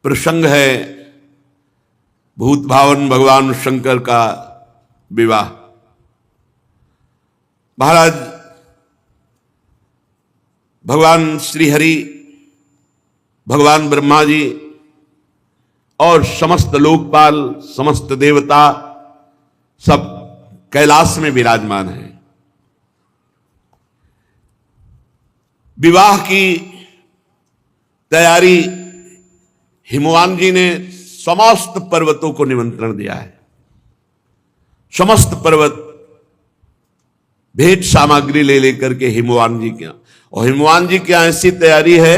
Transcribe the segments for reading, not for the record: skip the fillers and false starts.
प्रसंग है भूत भावन भगवान शंकर का विवाह। महाराज भगवान श्री हरि, भगवान ब्रह्मा जी और समस्त लोकपाल, समस्त देवता सब कैलाश में विराजमान हैं। विवाह की तैयारी हिमवान जी ने समस्त पर्वतों को निमंत्रण दिया है। समस्त पर्वत भेंट सामग्री ले लेकर के हिमवान जी के यहाँ, और हिमवान जी की ऐसी तैयारी है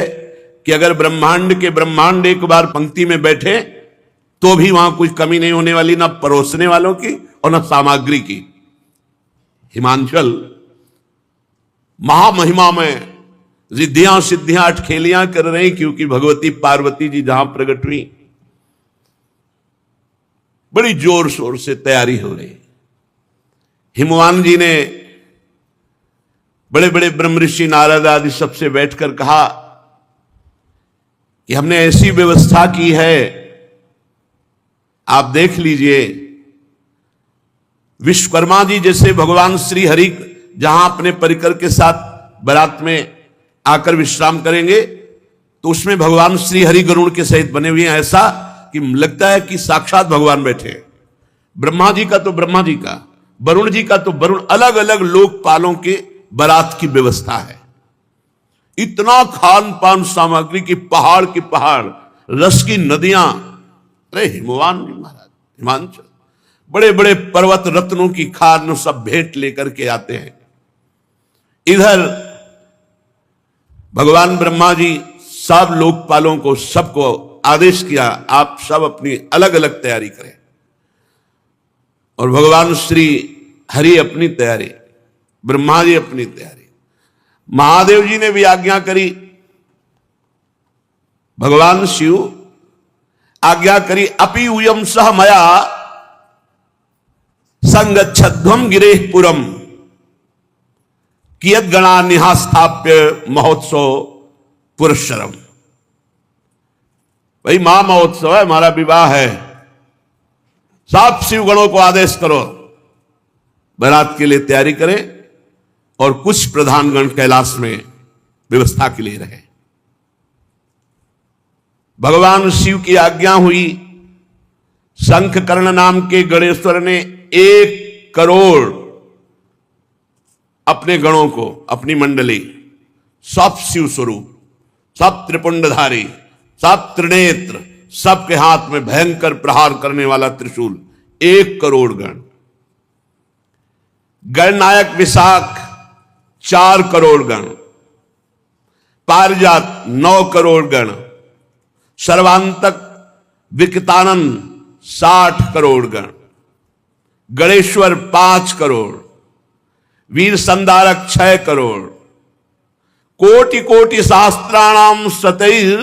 कि अगर ब्रह्मांड के ब्रह्मांड एक बार पंक्ति में बैठे तो भी वहां कुछ कमी नहीं होने वाली, ना परोसने वालों की और ना सामग्री की। हिमांचल महामहिमा में रिद्धियां सिद्धियां अटखेलियां कर रही, क्योंकि भगवती पार्वती जी जहां प्रकट हुई बड़ी जोर शोर से तैयारी हो रही। हिमवान जी ने बड़े बड़े ब्रह्म ऋषि नारद आदि सबसे बैठकर कहा कि हमने ऐसी व्यवस्था की है, आप देख लीजिए। विश्वकर्मा जी जैसे भगवान श्री हरि जहां अपने परिकर के साथ बारात में आकर विश्राम करेंगे तो उसमें भगवान श्री हरि गरुड़ के सहित बने हुए हैं, ऐसा कि लगता है कि साक्षात भगवान बैठे। ब्रह्मा जी का तो ब्रह्मा जी का, वरुण जी का तो वरुण, अलग अलग लोकपालों के बारात की व्यवस्था है। इतना खान पान सामग्री की पहाड़ की पहाड़, रस की नदियां। अरे हिमवान जी महाराज, हिमांचल बड़े बड़े पर्वत रत्नों की खान सब भेंट लेकर के आते हैं। इधर भगवान ब्रह्मा जी सब लोकपालों को सबको आदेश किया, आप सब अपनी अलग अलग तैयारी करें। और भगवान श्री हरि अपनी तैयारी, ब्रह्मा जी अपनी तैयारी, महादेव जी ने भी आज्ञा करी। भगवान शिव आज्ञा करी, अपि उयम सह मया संगच्छध्वम गिरेपुरम कियत गणा निहास्थाप्य महोत्सव पुरस्सरम। भाई महा महोत्सव है, हमारा विवाह है, सब शिव गणों को आदेश करो बारात के लिए तैयारी करें, और कुछ प्रधान गण कैलाश में व्यवस्था के लिए रहे। भगवान शिव की आज्ञा हुई। शंखकर्ण नाम के गणेश्वर ने 1 करोड़ अपने गणों को, अपनी मंडली, सब शिव स्वरूप, सब त्रिपुंडधारी, सब त्रिनेत्र, सबके हाथ में भयंकर प्रहार करने वाला त्रिशूल, 1 करोड़ गण। गणनायक विशाख 4 करोड़ गण, पारिजात 9 करोड़ गण, सर्वांतक विकतानंद 60 करोड़ गण, गणेश्वर 5 करोड़, वीर संधारक 6 करोड़, कोटि कोटि सहस्त्राणाम सतैर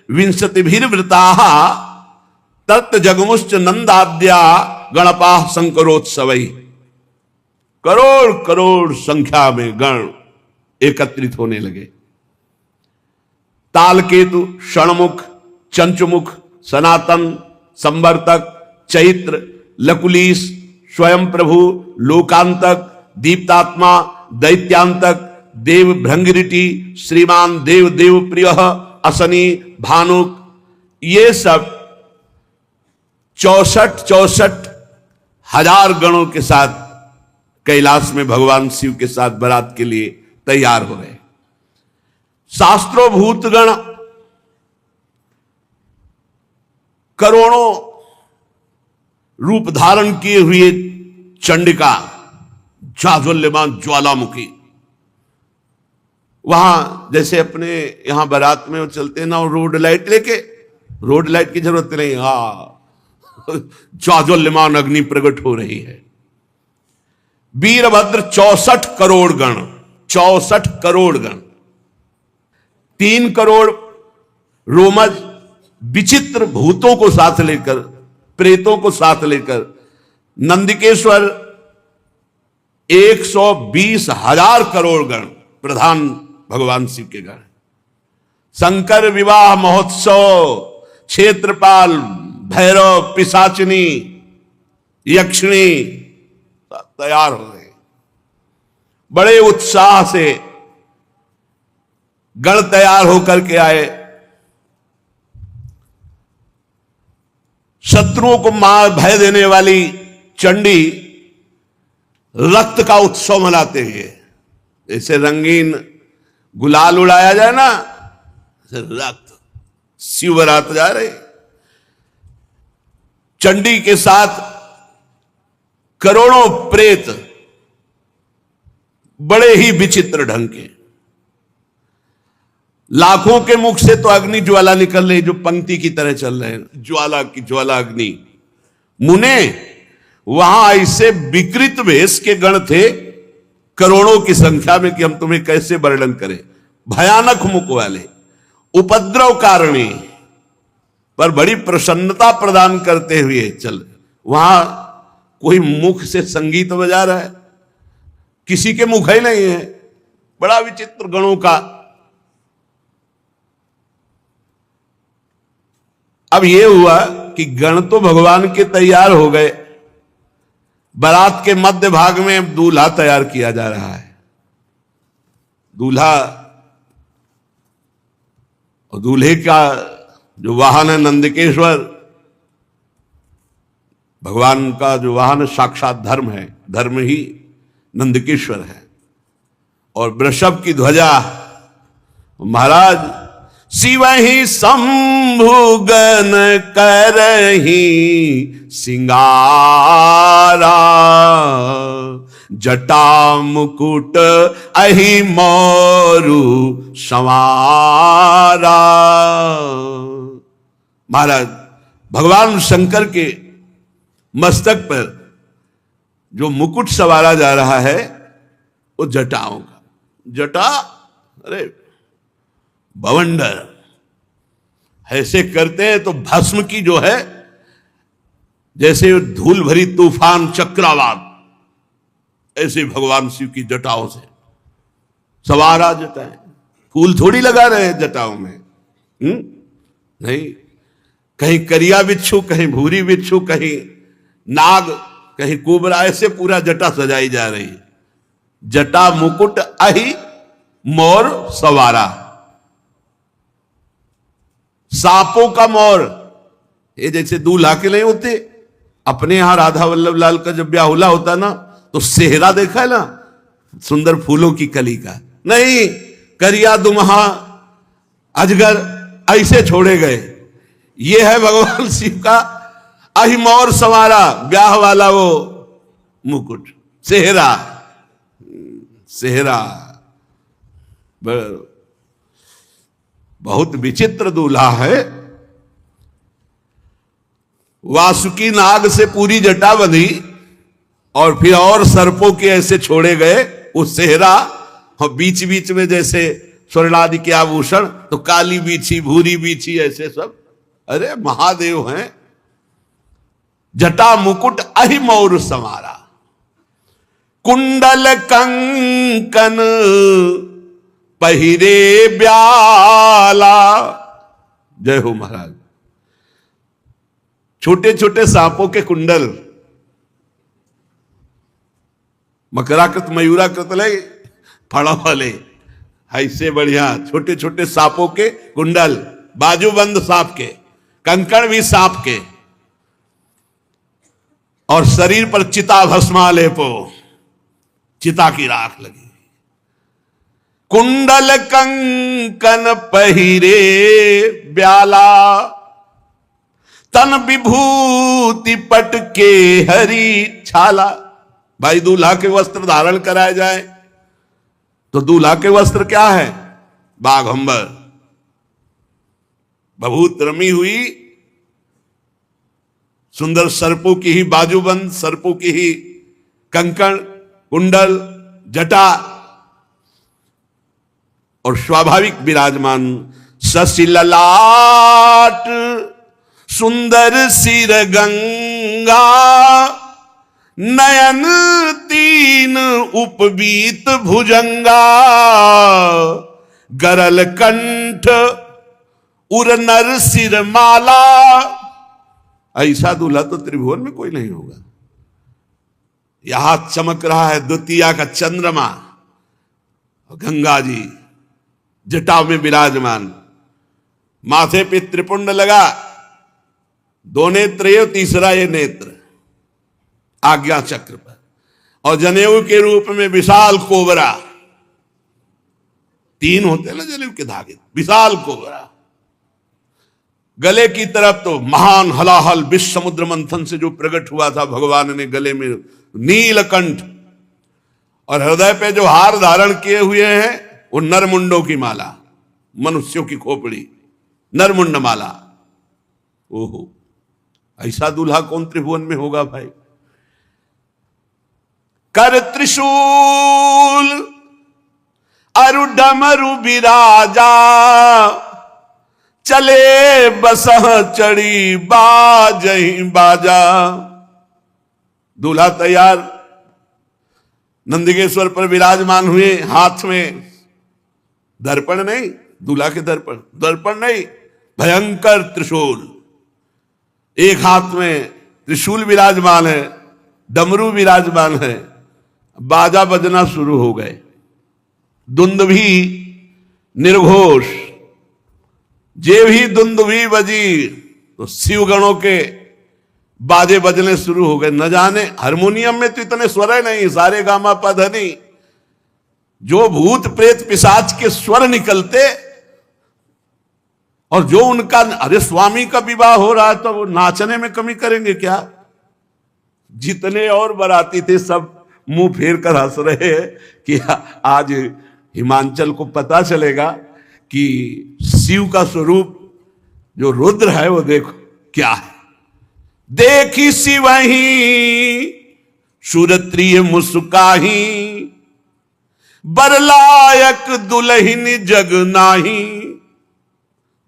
विंशतिभिर्वृताः तत् जगमुश्च नंदाद्या गणपाः शंकरोत्सवै। करोड़ करोड़ संख्या में गण एकत्रित होने लगे। तालकेतु, षणमुख, चंचुमुख, सनातन, संवर्तक, चैत्र, लकुलीस, स्वयं प्रभु, लोकांतक, दीप्तात्मा, दैत्यांतक, देव भृंगिरिटी, श्रीमान, देव देव प्रिय, असनी, भानुक, ये सब 64 हजार गणों के साथ कैलाश में भगवान शिव के साथ बारात के लिए तैयार हो रहे। शास्त्रों भूतगण करोड़ों रूप धारण किए हुए चंडिका, जाज्वल्यमान ज्वालामुखी, वहां जैसे अपने यहां बारात में वो चलते हैं ना, रोड लाइट लेके, रोड लाइट की जरूरत नहीं, जाज्वल्यमान अग्नि प्रकट हो रही है। वीरभद्र 64 करोड़ गण, 64 करोड़ गण, 3 करोड़ रोमज विचित्र भूतों को साथ लेकर, प्रेतों को साथ लेकर, नंदिकेश्वर 120 हजार करोड़ गण, प्रधान भगवान शिव के गण। शंकर विवाह महोत्सव क्षेत्रपाल, भैरव, पिशाचिनी, यक्षिणी तैयार हो गए। बड़े उत्साह से गण तैयार होकर के आए। शत्रुओं को मार भय देने वाली चंडी रक्त का उत्सव मनाते हुए, जैसे रंगीन गुलाल उड़ाया जाए ना, रक्त शिवरात जा रहे। चंडी के साथ करोड़ों प्रेत बड़े ही विचित्र ढंग के, लाखों के मुख से तो अग्नि ज्वाला निकल रही, जो पंक्ति की तरह चल रहे हैं, ज्वाला की ज्वाला अग्नि। मुने वहां ऐसे विकृत वेश के गण थे करोड़ों की संख्या में कि हम तुम्हें कैसे वर्णन करें। भयानक मुख वाले, उपद्रव कारणी, पर बड़ी प्रसन्नता प्रदान करते हुए चल। वहां कोई मुख से संगीत बजा रहा है, किसी के मुख ही नहीं है। बड़ा विचित्र गणों का। अब यह हुआ कि गण तो भगवान के तैयार हो गए। बारात के मध्य भाग में दूल्हा तैयार किया जा रहा है। दूल्हा और दूल्हे का जो वाहन है नंदकेश्वर, भगवान का जो वाहन साक्षात धर्म है, धर्म ही नंदकेश्वर है। और वृषभ की ध्वजा महाराज शिवहि शंभुगन करहि सिंगारा, जटा मुकुट अहि मोरु संवारा। महाराज भगवान शंकर के मस्तक पर जो मुकुट सवारा जा रहा है वो जटाओं का। जटा अरे बवंडर ऐसे करते हैं तो भस्म की जो है, जैसे धूल भरी तूफान चक्रवात, ऐसे भगवान शिव की जटाओं से सवारा जटाएं। फूल थोड़ी लगा रहे हैं जटाओं में, नहीं। कहीं करिया बिच्छू, कहीं भूरी बिच्छू, कहीं नाग, कहीं कुबरा, ऐसे पूरा जटा सजाई जा रही है। जटा मुकुट अहि मोर सवारा। सांपों का मोर, ये जैसे दूल्हा के नहीं होते, अपने यहां राधा वल्लभ लाल का जब ब्याहुला होता ना, तो सेहरा देखा है ना, सुंदर फूलों की कली का। नहीं, करिया दुमहा अजगर ऐसे छोड़े गए। ये है भगवान शिव का अहि मोर सवारा, ब्याह वाला वो मुकुट, सेहरा। सेहरा बहुत विचित्र दूल्हा है। वासुकी नाग से पूरी जटा बंधी और फिर और सर्पों के ऐसे छोड़े गए वो सेहरा, और बीच बीच में जैसे स्वर्णादि के आभूषण, तो काली बीछी, भूरी बीछी, ऐसे सब। अरे महादेव हैं। जटा मुकुट अहि मोर संवारा, कुंडल कंकन पहिरे ब्याला। जय हो महाराज। छोटे छोटे सांपों के कुंडल, मकराकृत मयूराकृत ले फड़ा वाले, ऐसे बढ़िया छोटे छोटे सांपों के कुंडल, बाजूबंद सांप के, कंकण भी सांप के, और शरीर पर चिता भस्मालेपो, चिता की राख लगी। कुंडल कंकन पहिरे ब्याला, तन विभूति पट के हरी छाला। भाई दूल्हा के वस्त्र धारण कराए जाए तो दूल्हा के वस्त्र क्या है? बाघंबर, बभूत रमी हुई, सुंदर सर्पों की ही बाजूबंद, सर्पों की ही कंकण, कुंडल, जटा, और स्वाभाविक विराजमान शशि ललाट, सुंदर सिर गंगा, नयन तीन उपवीत भुजंगा, गरल कंठ उर नर सिर माला। ऐसा दूल्हा तो त्रिभुवन में कोई नहीं होगा। यहां चमक रहा है द्वितीया का चंद्रमा, गंगा जी जटाओं में विराजमान, माथे पे त्रिपुंड लगा, दो नेत्र ये, तीसरा ये नेत्र आज्ञा चक्र पर, और जनेऊ के रूप में विशाल कोबरा, तीन होते हैं ना जनेऊ के धागे, विशाल कोबरा। गले की तरफ तो महान हलाहल विश्व समुद्र मंथन से जो प्रकट हुआ था भगवान ने गले में नीलकंठ, और हृदय पे जो हार धारण किए हुए हैं वो नरमुंडों की माला, मनुष्यों की खोपड़ी, नरमुंड माला। ओहो, ऐसा दूल्हा कौन त्रिभुवन में होगा भाई। कर त्रिशूल अरु डमरु बिराजा, चले बसह चढ़ी बाजही बाजा। दूल्हा तैयार नंदिकेश्वर पर विराजमान हुए, हाथ में दर्पण नहीं, दूल्हा के दर्पण नहीं, भयंकर त्रिशूल, एक हाथ में त्रिशूल विराजमान है, डमरू विराजमान है, बाजा बजना शुरू हो गए, दुंदुभी निर्घोष, जे भी दुंदुभी बजी तो शिवगणों के बाजे बजने शुरू हो गए। न जाने हारमोनियम में तो इतने स्वर है नहीं, सारे गामा पधनी, जो भूत प्रेत पिशाच के स्वर निकलते, और जो उनका, अरे स्वामी का विवाह हो रहा है तो वो नाचने में कमी करेंगे क्या। जितने और बाराती थे सब मुंह फेर कर हंस रहे हैं कि आज हिमांचल को पता चलेगा कि शिव का स्वरूप जो रुद्र है वो देखो क्या है। देखी शिवही सुरत्रिय मुस्काही, बरलायक दुल्हन जग नाही।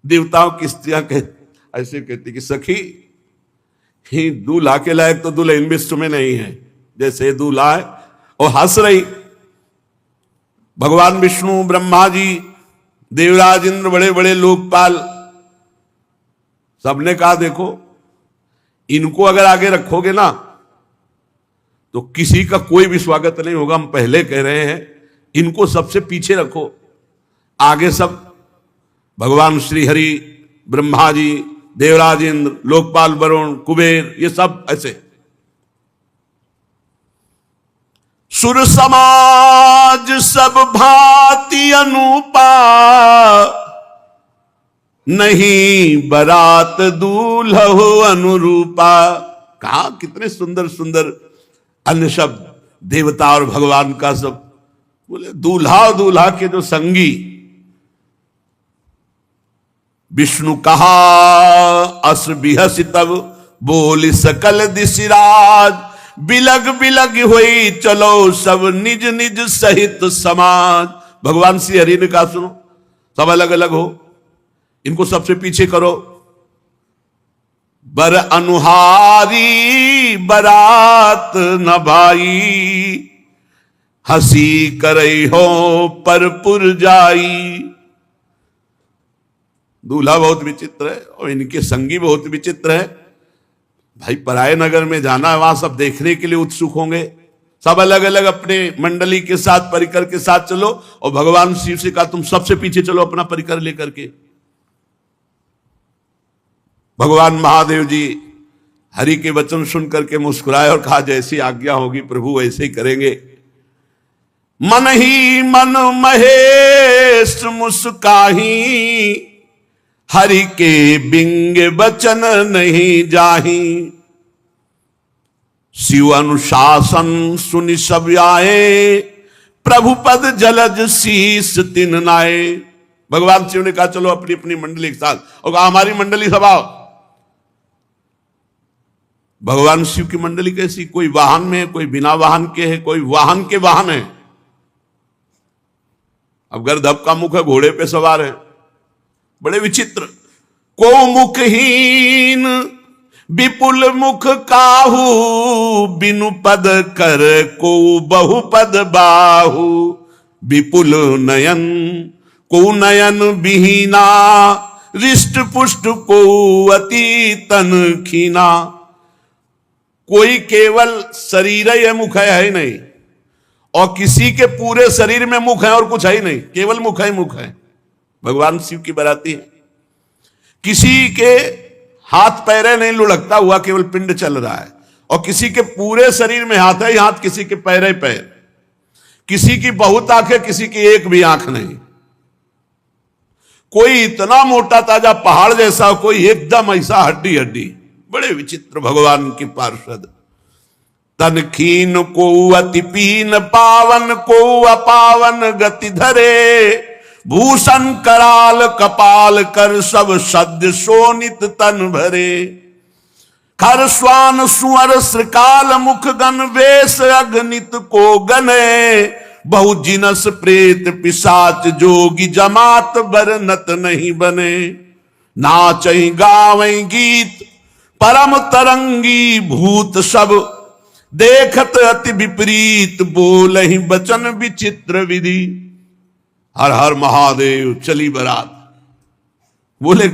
देवताओं की स्त्रियां ऐसे कहती कि सखी, ही दूल्हा के लायक तो दुल्हन विश्व में नहीं है, जैसे दूल्हा है। और हंस रही। भगवान विष्णु, ब्रह्मा जी, देवराज इंद्र, बड़े बड़े लोकपाल, सबने कहा देखो इनको अगर आगे रखोगे ना तो किसी का कोई भी स्वागत नहीं होगा। हम पहले कह रहे हैं इनको सबसे पीछे रखो, आगे सब भगवान श्री हरि, ब्रह्मा जी, देवराज इंद्र, लोकपाल वरुण, कुबेर, ये सब ऐसे। सुर समाज सब भांति अनुपा, नहीं बरात दूल्हो अनुरूपा। कहा कितने सुंदर सुंदर अन्य शब्द, देवता और भगवान का सब। बोले दूल्हा और दूल्हा के जो संगी, विष्णु कहा अस बिहस तब, बोली सकल दिशिराज, बिलग बिलग हुई चलो सब निज निज सहित समाज। भगवान श्री हरि ने कहा सुनो, सब अलग अलग हो, इनको सबसे पीछे करो। बर अनुहारी बरात न भाई, हंसी करई हो पर पुर जाई। दूल्हा बहुत विचित्र है और इनके संगी बहुत विचित्र है। भाई पराये नगर में जाना है, वहां सब देखने के लिए उत्सुक होंगे, सब अलग अलग अपने मंडली के साथ, परिकर के साथ चलो। और भगवान शिव से कहा तुम सबसे पीछे चलो अपना परिकर लेकर के। भगवान महादेव जी हरि के वचन सुन करके मुस्कुराए और कहा जैसी आज्ञा होगी प्रभु वैसे ही करेंगे। मन ही मन महेश मुस्काही, हरि के बिंग बचन नहीं जाही। शिव अनुशासन सुनि सब आए, प्रभु पद जलज शीस तिन नाए। भगवान शिव ने कहा चलो अपनी अपनी मंडली के साथ, और कहा हमारी मंडली सब आओ। भगवान शिव की मंडली कैसी, कोई वाहन में है, कोई बिना वाहन के है, कोई वाहन के वाहन है। अब गर्दभ का मुख है, घोड़े पे सवार है, बड़े विचित्र। को मुखहीन विपुल मुख काहू, बिनु पद कर को बहुपद बाहू। विपुल नयन को नयन बिहीना, रिष्ट पुष्ट को अति तन खीना। कोई केवल शरीर है, मुख है ही नहीं, और किसी के पूरे शरीर में मुख है और कुछ है ही नहीं, केवल मुख है, मुख है। भगवान शिव की बाराती है। किसी के हाथ पैरे नहीं लुढ़कता हुआ, केवल पिंड चल रहा है, और किसी के पूरे शरीर में हाथ है ही हाथ, किसी के पैरे पैर, किसी की बहुत आंखें, किसी की एक भी आंख नहीं। कोई इतना मोटा ताजा पहाड़ जैसा, कोई एकदम ऐसा हड्डी हड्डी। बड़े विचित्र भगवान की पार्षद। तन खीन को अति पीन, पावन को अपावन गति धरे। भूषण कराल कपाल कर, सब सद्य शोणित तन भरे। खर स्वान सुअर श्रृकाल मुख गण, वेश अगणित को गने। बहु जिनस प्रेत पिशाच, जोगी जमात बरनत नहीं बने। नाचई गावई गीत परम तरंगी, भूत सब देखत अति विपरीत। बोलहि बचन विचित्र विधि। हर हर महादेव। चली बारात। बोले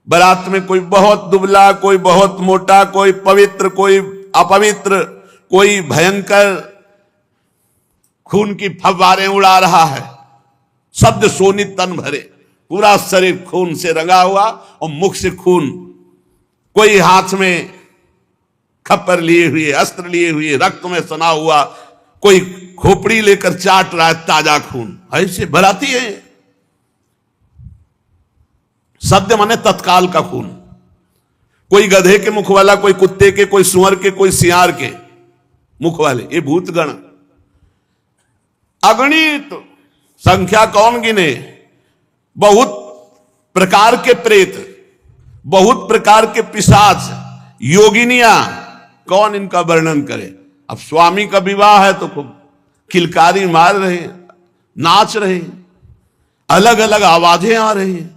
बारात में कोई बहुत दुबला, कोई बहुत मोटा, कोई पवित्र, कोई अपवित्र, कोई भयंकर खून की फव्वारें उड़ा रहा है। शब्द शोणित तन भरे, पूरा शरीर खून से रंगा हुआ और मुख से खून। कोई हाथ में खप्पर लिए हुए, अस्त्र लिए हुए, रक्त में सना हुआ, कोई खोपड़ी लेकर चाट रहा है ताजा खून। ऐसे बाराती है। सद्य माने तत्काल का खून। कोई गधे के मुख वाला, कोई कुत्ते के, कोई सुअर के, कोई सियार के मुख वाले। ये भूतगण अगणित, संख्या कौन गिने। बहुत प्रकार के प्रेत, बहुत प्रकार के पिशाच, योगिनियां, कौन इनका वर्णन करे। अब स्वामी का विवाह है तो खूब किलकारी मार रहे हैं, नाच रहे हैं, अलग अलग आवाजें आ रही हैं।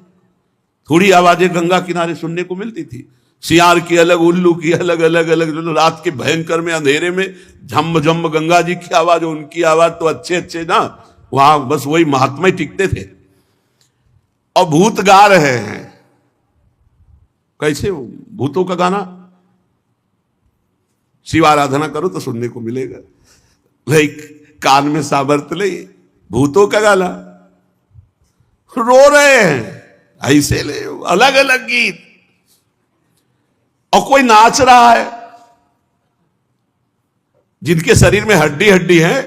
थोड़ी आवाजें गंगा किनारे सुनने को मिलती थी। सियार की अलग, उल्लू की अलग, अलग अलग। रात के भयंकर में अंधेरे में झम झम गंगा जी की आवाज, उनकी आवाज तो अच्छे अच्छे ना, वहां बस वही महात्मा टिकते थे। और भूत गा रहे हैं। कैसे भूतों का गाना? शिव आराधना करो तो सुनने को मिलेगा। लाइक कान में साबर्त ले, भूतों का गाना। रो रहे हैं ऐसे ले, अलग अलग गीत। और कोई नाच रहा है। जिनके शरीर में हड्डी हड्डी है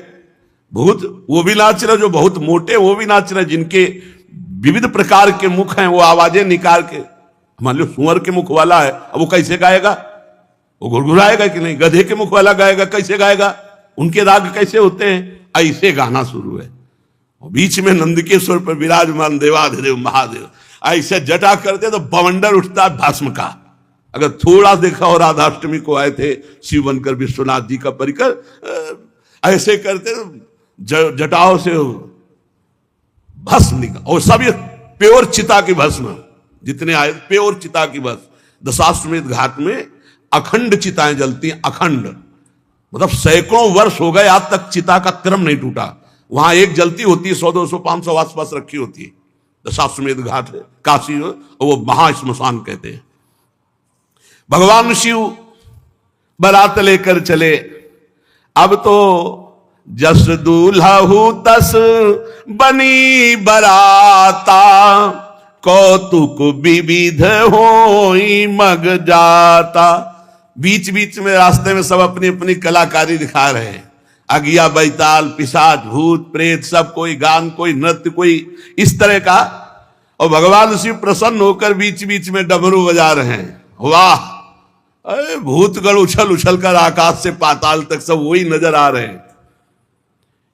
भूत, वो भी नाच रहे। जो बहुत मोटे वो भी नाच रहे। जिनके विविध प्रकार के मुख हैं, वो आवाजें निकाल के। मान लो सुअर के मुख वाला है, अब वो कैसे गाएगा? वो गुड़गुड़ाएगा कि नहीं? गधे के मुख वाला गाएगा, कैसे गाएगा? उनके राग कैसे होते हैं? ऐसे गाना शुरू है। और बीच में नंदकेश्वर पर विराजमान देवाधिदेव महादेव ऐसे जटा करते तो बवंडर उठता भस्म का। अगर थोड़ा देखा हो, राधाष्टमी को आए थे शिव बनकर विश्वनाथ जी का परिकर, ऐसे करते जटाओं से भस्म निकल। और सब ये प्योर चिता की भस्म, जितने आए प्योर चिता की भस्म। दशाश्वमेध घाट में अखंड चिताएं जलती हैं, अखंड। मतलब सैकड़ों वर्ष हो गए आज तक चिता का क्रम नहीं टूटा। वहां एक जलती होती है, 100, 200, 500 आसपास रखी होती है। दशाश्वमेध घाट है काशी, और वो महाश्मशान कहते हैं। भगवान शिव बारात लेकर चले। अब तो जस दूल्हा हूं तस बनी बराता, कौतुक विविध होई मग जाता। बीच बीच में रास्ते में सब अपनी अपनी कलाकारी दिखा रहे हैं। अगिया, बैताल, पिशाच, भूत, प्रेत, सब कोई गान, कोई नृत्य, कोई इस तरह का। और भगवान शिव प्रसन्न होकर बीच बीच में डमरू बजा रहे हैं। वाह! अरे भूतगण उछल उछल कर आकाश से पाताल तक सब वही नजर आ रहे हैं।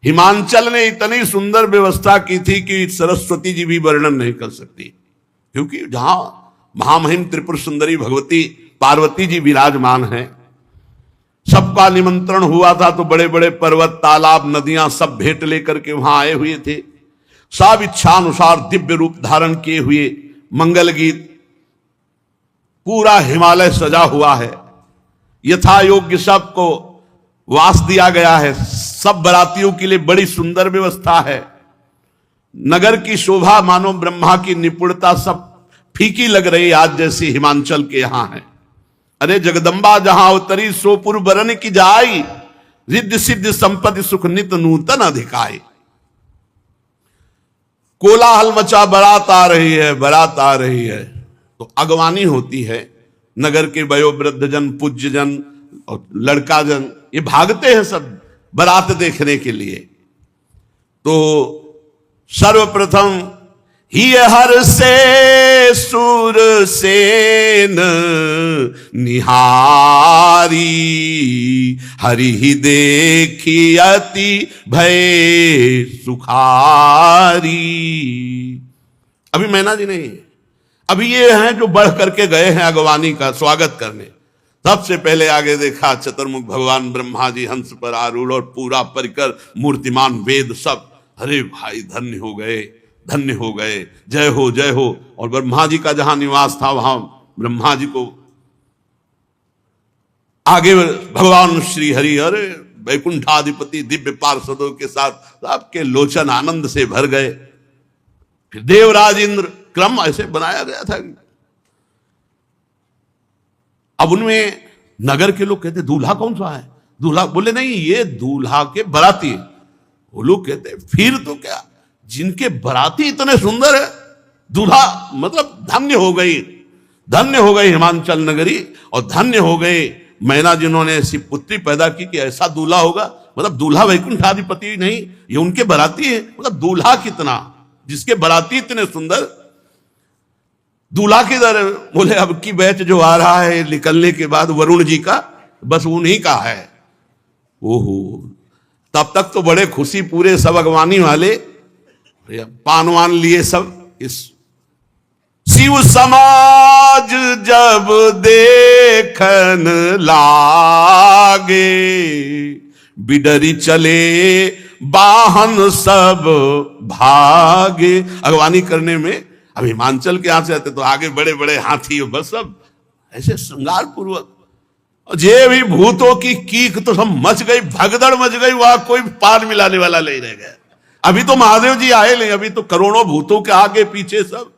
हिमांचल ने इतनी सुंदर व्यवस्था की थी कि सरस्वती जी भी वर्णन नहीं कर सकती। क्योंकि जहां महामहिम त्रिपुर सुंदरी भगवती पार्वती जी विराजमान हैं, सबका निमंत्रण हुआ था। तो बड़े बड़े पर्वत, तालाब, नदियां सब भेंट लेकर के वहां आए हुए थे। सब इच्छानुसार दिव्य रूप धारण किए हुए, मंगल गीत, पूरा हिमालय सजा हुआ है। यथा योग्य सबको वास दिया गया है। सब बरातियों के लिए बड़ी सुंदर व्यवस्था है। नगर की शोभा मानो ब्रह्मा की निपुणता, सब फीकी लग रही आज जैसी हिमांचल के यहां है। अरे जगदम्बा जहां उतरी सोपुर बरन की जाई, रिद्धि सिद्धि संपत्ति सुख नित नूतन अधिकाई। कोलाहल मचा, बारात आ रही है, बारात आ रही है, तो अगवानी होती है। नगर के वयोवृद्ध जन, पूज्य जन और लड़का जन ये भागते हैं सब बारात देखने के लिए। तो सर्वप्रथम ही हर से सुर सेन निहारी, हरि ही देखी अति भय सुखारी। अभी मैना जी नहीं, अभी ये हैं जो बढ़ करके गए हैं अगवानी का स्वागत करने। सबसे पहले आगे देखा चतुर्मुख भगवान ब्रह्मा जी हंस पर आरूढ़ और पूरा परिकर मूर्तिमान वेद सब। अरे भाई धन्य हो गए, धन्य हो गए, जय हो जय हो। और ब्रह्मा जी का जहां निवास था वहां ब्रह्मा जी को आगे भगवान श्री हरि अरे वैकुंठाधिपति दिव्य पार्षदों के साथ आपके लोचन आनंद से भर गए। फिर देवराज इंद्र, क्रम ऐसे बनाया गया था। अब उनमें नगर के लोग कहते दूल्हा कौन सा है? दूल्हा बोले नहीं, ये दूल्हा के बराती। वो लोग कहते फिर तो क्या, जिनके बराती इतने सुंदर है, दूल्हा मतलब धन्य हो गई, धन्य हो गई हिमांचल नगरी। और धन्य हो गए मैना जिन्होंने ऐसी पुत्री पैदा की कि ऐसा दूल्हा होगा। मतलब दूल्हा वैकुंठाधिपति नहीं, ये उनके बराती है। मतलब दूल्हा कितना, जिसके बराती इतने सुंदर, दूल्हा किधर? बोले अब की बैच जो आ रहा है निकलने के बाद वरुण जी का, बस उन्हीं का है। ओहो, तब तक तो बड़े खुशी पूरे सब अगवानी वाले, पानवान लिए सब। इस शिव समाज जब देखन लागे, बिडरी चले वाहन सब भागे। अगवानी करने में अब हिमांचल के यहां से आते तो आगे बड़े बड़े हाथी, बस सब ऐसे श्रृंगार पूर्वक। और जे भी भूतों की कीक तो सब मच गई, भगदड़ मच गई, वहां कोई पार मिलाने वाला नहीं रह गया। अभी तो महादेव जी आए नहीं, अभी तो करोड़ों भूतों के आगे पीछे सब।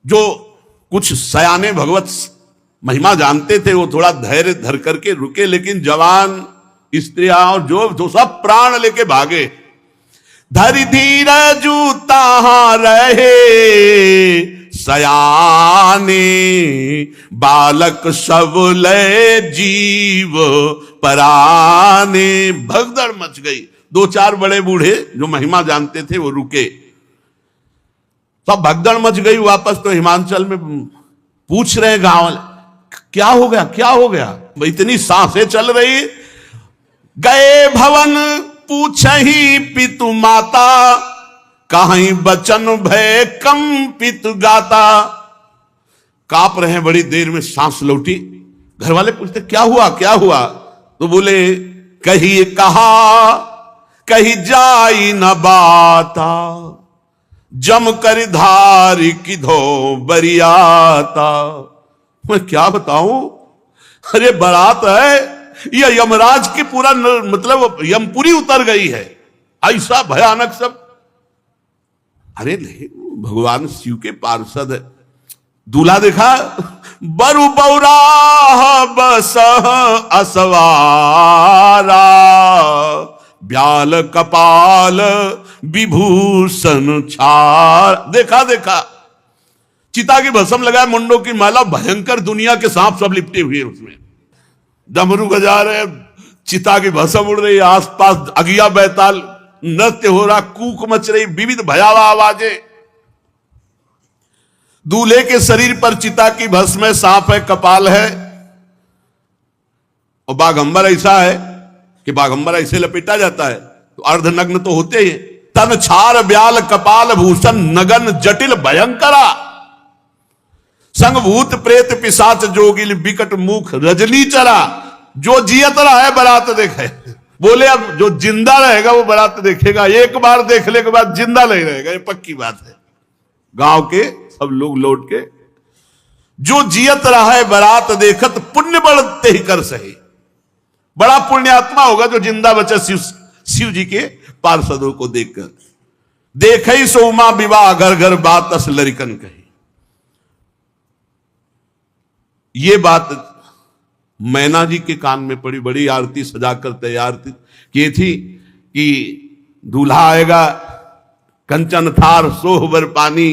जो कुछ सयाने भगवत महिमा जानते थे वो थोड़ा धैर्य धर करके रुके, लेकिन जवान स्त्रियां और जो सब प्राण लेके भागे। धरि धीरजु ताहां रहे सयाने, बालक सब ले जीव पराने। भगदड़ मच गई। दो चार बड़े बूढ़े जो महिमा जानते थे वो रुके, सब भगदड़ मच गई। वापस तो हिमांचल में पूछ रहे गांव, क्या हो गया, क्या हो गया? इतनी सांसें चल रही। गए भवन पूछही पितु माता, कहीं बचन भय कंपित गाता। कांप रहे हैं, बड़ी देर में सांस लौटी। घर वाले पूछते क्या हुआ, क्या हुआ? तो बोले कहीं कहा कहीं जाई न बाता, जम कर धारी किधो बरियाता। मैं क्या बताऊं, अरे बारात है, ये यमराज की पूरा मतलब यमपुरी उतर गई है, ऐसा भयानक सब। अरे नहीं, भगवान शिव के पार्षद है। दूल्हा देखा, बरु बौरा बस असवारा, ब्याल कपाल विभूषण छार। देखा देखा, चिता की भस्म लगाए, मुंडों की माला, भयंकर दुनिया के सांप सब लिपटे हुए उसमें। डमरू बजा रहे, चिता की भस्म उड़ रही, आसपास अगिया बैताल नृत्य हो रहा, कूक मच रही, विविध भयावह आवाजें। दूल्हे के शरीर पर चिता की भस्म है, सांप है, कपाल है, और बाघंबर ऐसा है कि बाघंबर ऐसे लपेटा जाता है तो अर्धनग्न तो होते ही। तन छार ब्याल कपाल भूषण नगन जटिल भयंकरा, संग भूत प्रेत पिशाच जोगिल विकट मुख रजनी चरा। जो जियत रहा है बारात देखे। बोले अब जो जिंदा रहेगा वो बारात देखेगा, एक बार देखने के बाद जिंदा नहीं रहेगा, ये पक्की बात है। गांव के सब लोग लौट के, जो जियत रहा है बारात देखत, पुण्य बढ़ते ही कर सही। बड़ा पुण्यात्मा होगा जो जिंदा बचा शिव जी के पार्षदों को देखकर। देखई सो उमा विवाह घर घर बात अस लरिकन कही। ये बात मैना जी के कान में पड़ी, बड़ी आरती सजाकर तैयार की थी कि दूल्हा आएगा, कंचन थार सोहबर पानी,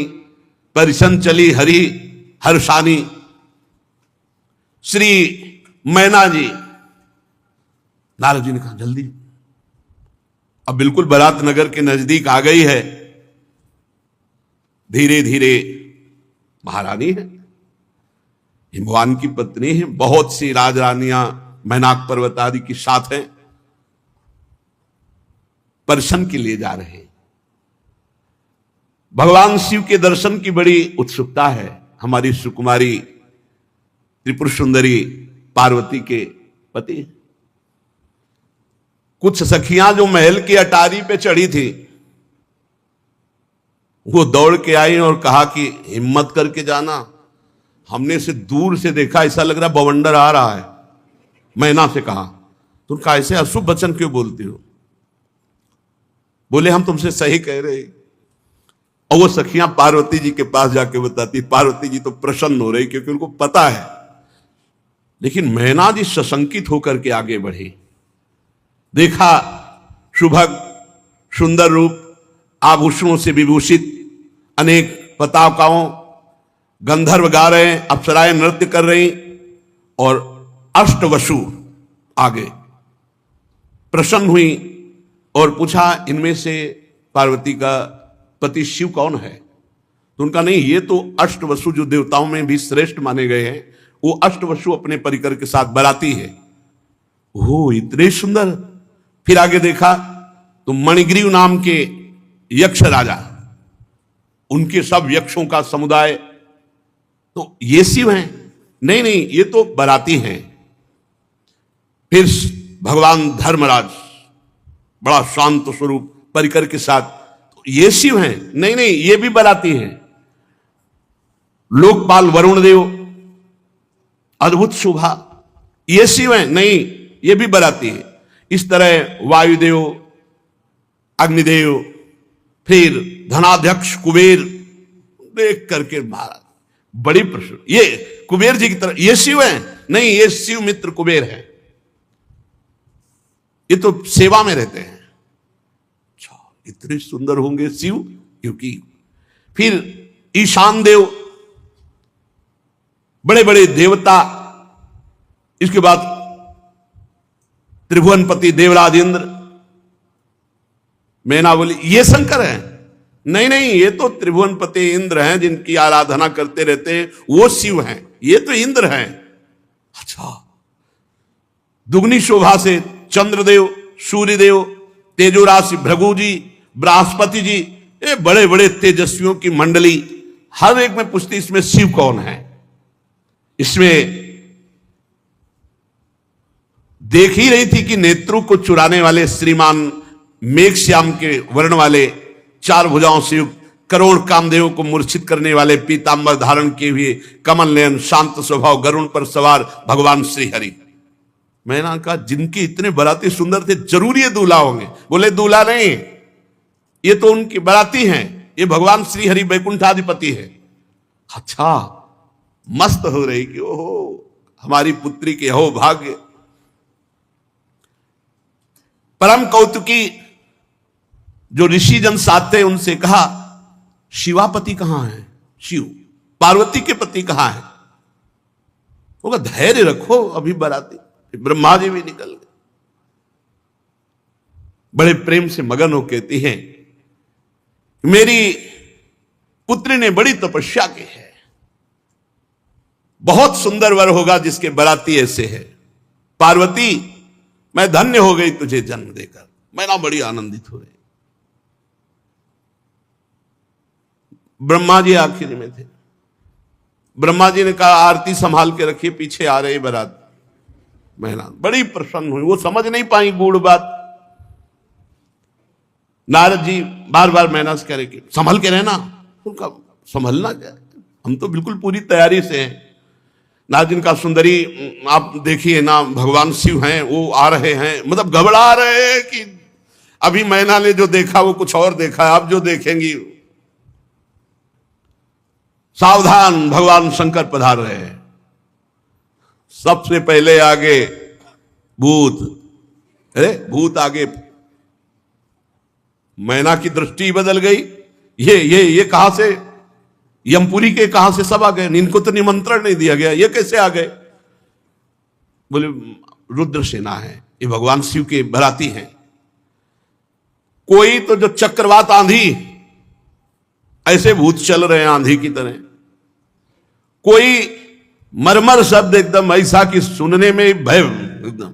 परिसन चली हरि हर्षानी। श्री मैना जी, नारद जी ने कहा जल्दी, अब बिल्कुल बारात नगर के नजदीक आ गई है। धीरे धीरे, महारानी है, हिमवान की पत्नी है, बहुत सी राजरानियां मैनाक पर्वत आदि के साथ हैं, दर्शन के लिए जा रहे हैं। भगवान शिव के दर्शन की बड़ी उत्सुकता है हमारी सुकुमारी त्रिपुर सुंदरी पार्वती के पति। कुछ सखियां जो महल की अटारी पे चढ़ी थी, वो दौड़ के आई और कहा कि हिम्मत करके जाना, हमने से दूर से देखा, ऐसा लग रहा बवंडर आ रहा है। मैना से कहा, तुम कैसे अशुभ वचन क्यों बोलती हो? बोले हम तुमसे सही कह रहे। और वो सखियां पार्वती जी के पास जाके बताती, पार्वती जी तो प्रसन्न हो रही क्योंकि उनको पता है। लेकिन मैना जी सशंकित होकर के आगे बढ़ी, देखा सुभग सुंदर रूप, आभूषणों से विभूषित अनेक पताकाओं, गंधर्व गा रहे हैं, अप्सराएं नृत्य कर रही, और अष्टवसु आगे। प्रसन्न हुई और पूछा इनमें से पार्वती का पति शिव कौन है? तो उनका नहीं, ये तो अष्टवसु जो देवताओं में भी श्रेष्ठ माने गए हैं, वो अष्टवसु अपने परिकर के साथ बराती है। ओ इतने सुंदर। फिर आगे देखा तो मणिग्रीव नाम के यक्ष राजा, उनके सब यक्षों का समुदाय, तो ये शिव हैं? नहीं नहीं, ये तो बराती हैं। फिर भगवान धर्मराज, बड़ा शांत स्वरूप परिकर के साथ, तो ये शिव हैं? नहीं नहीं, ये भी बराती हैं। लोकपाल वरुण देव, अद्भुत शोभा, ये शिव हैं? नहीं, ये भी बराती है। इस तरह वायुदेव, अग्निदेव, फिर धनाध्यक्ष कुबेर, देख करके महाराज बड़ी प्रसन्न। ये कुबेर जी की तरह, ये शिव हैं? नहीं, ये शिव मित्र कुबेर हैं, ये तो सेवा में रहते हैं। अच्छा, इतने सुंदर होंगे शिव, क्योंकि फिर ईशान देव, बड़े बड़े देवता, इसके बाद त्रिभुवनपति देवराज इंद्र। मैना बोली ये शंकर हैं? नहीं नहीं, ये तो त्रिभुवनपति इंद्र हैं, जिनकी आराधना करते रहते हैं, वो शिव हैं, ये तो इंद्र हैं। अच्छा, दुगनी शोभा से चंद्रदेव, सूर्यदेव, तेजोराशि भृगु जी, बृहस्पति जी, ये बड़े बड़े तेजस्वियों की मंडली, हर एक में पूछती इसमें शिव कौन है। इसमें देख ही रही थी कि नेत्रों को चुराने वाले श्रीमान मेघश्याम के वर्ण वाले, चार भुजाओं से युक्त, करोड़ कामदेवों को मूर्छित करने वाले, पीतांबर धारण किए हुए, कमल नयन, शांत स्वभाव, गरुण पर सवार भगवान श्री हरि। मैंने कहा जिनके इतने बराती सुंदर थे, जरूर ये दूल्हा होंगे। बोले दूल्हा नहीं, ये तो उनकी बराती हैं, ये भगवान श्री हरि वैकुंठाधिपति है। अच्छा, मस्त हो रही कि ओहो हमारी पुत्री के हो भाग्य। परम कौतुकी जो ऋषि जन साथ थे, उनसे कहा शिवापति कहां है? शिव, पार्वती के पति कहां है? होगा धैर्य रखो, अभी बराती। ब्रह्मा जी भी निकल गए, बड़े प्रेम से मगन हो कहती हैं मेरी पुत्री ने बड़ी तपस्या की है, बहुत सुंदर वर होगा जिसके बराती ऐसे है। पार्वती, मैं धन्य हो गई तुझे जन्म देकर। मैना बड़ी आनंदित हो रही। ब्रह्मा जी आखिरी में थे। ब्रह्मा जी ने कहा आरती संभाल के रखिए, पीछे आ रही बारात। मैना बड़ी प्रसन्न हुई, वो समझ नहीं पाई गूढ़ बात। नारद जी बार बार मैना से कह रहे कि संभल के रहना। उनका संभलना क्या, हम तो बिल्कुल पूरी तैयारी से हैं। नारद जी का सुंदरी आप देखिए ना, भगवान शिव हैं, वो आ रहे हैं, मतलब घबरा रहे हैं कि अभी मैना ने जो देखा वो कुछ और देखा, अब जो देखेंगी। सावधान, भगवान शंकर पधार रहे हैं। सबसे पहले आगे भूत, अरे भूत आगे। मैना की दृष्टि बदल गई। ये कहां से, यमपुरी के कहां से सब आ गए? इनको तो निमंत्रण नहीं दिया गया, ये कैसे आ गए? बोले रुद्र सेना है, ये भगवान शिव के बराती हैं। कोई तो जो चक्रवात आंधी, ऐसे भूत चल रहे हैं आंधी की तरह। कोई मरमर शब्द एकदम ऐसा कि सुनने में भय, एकदम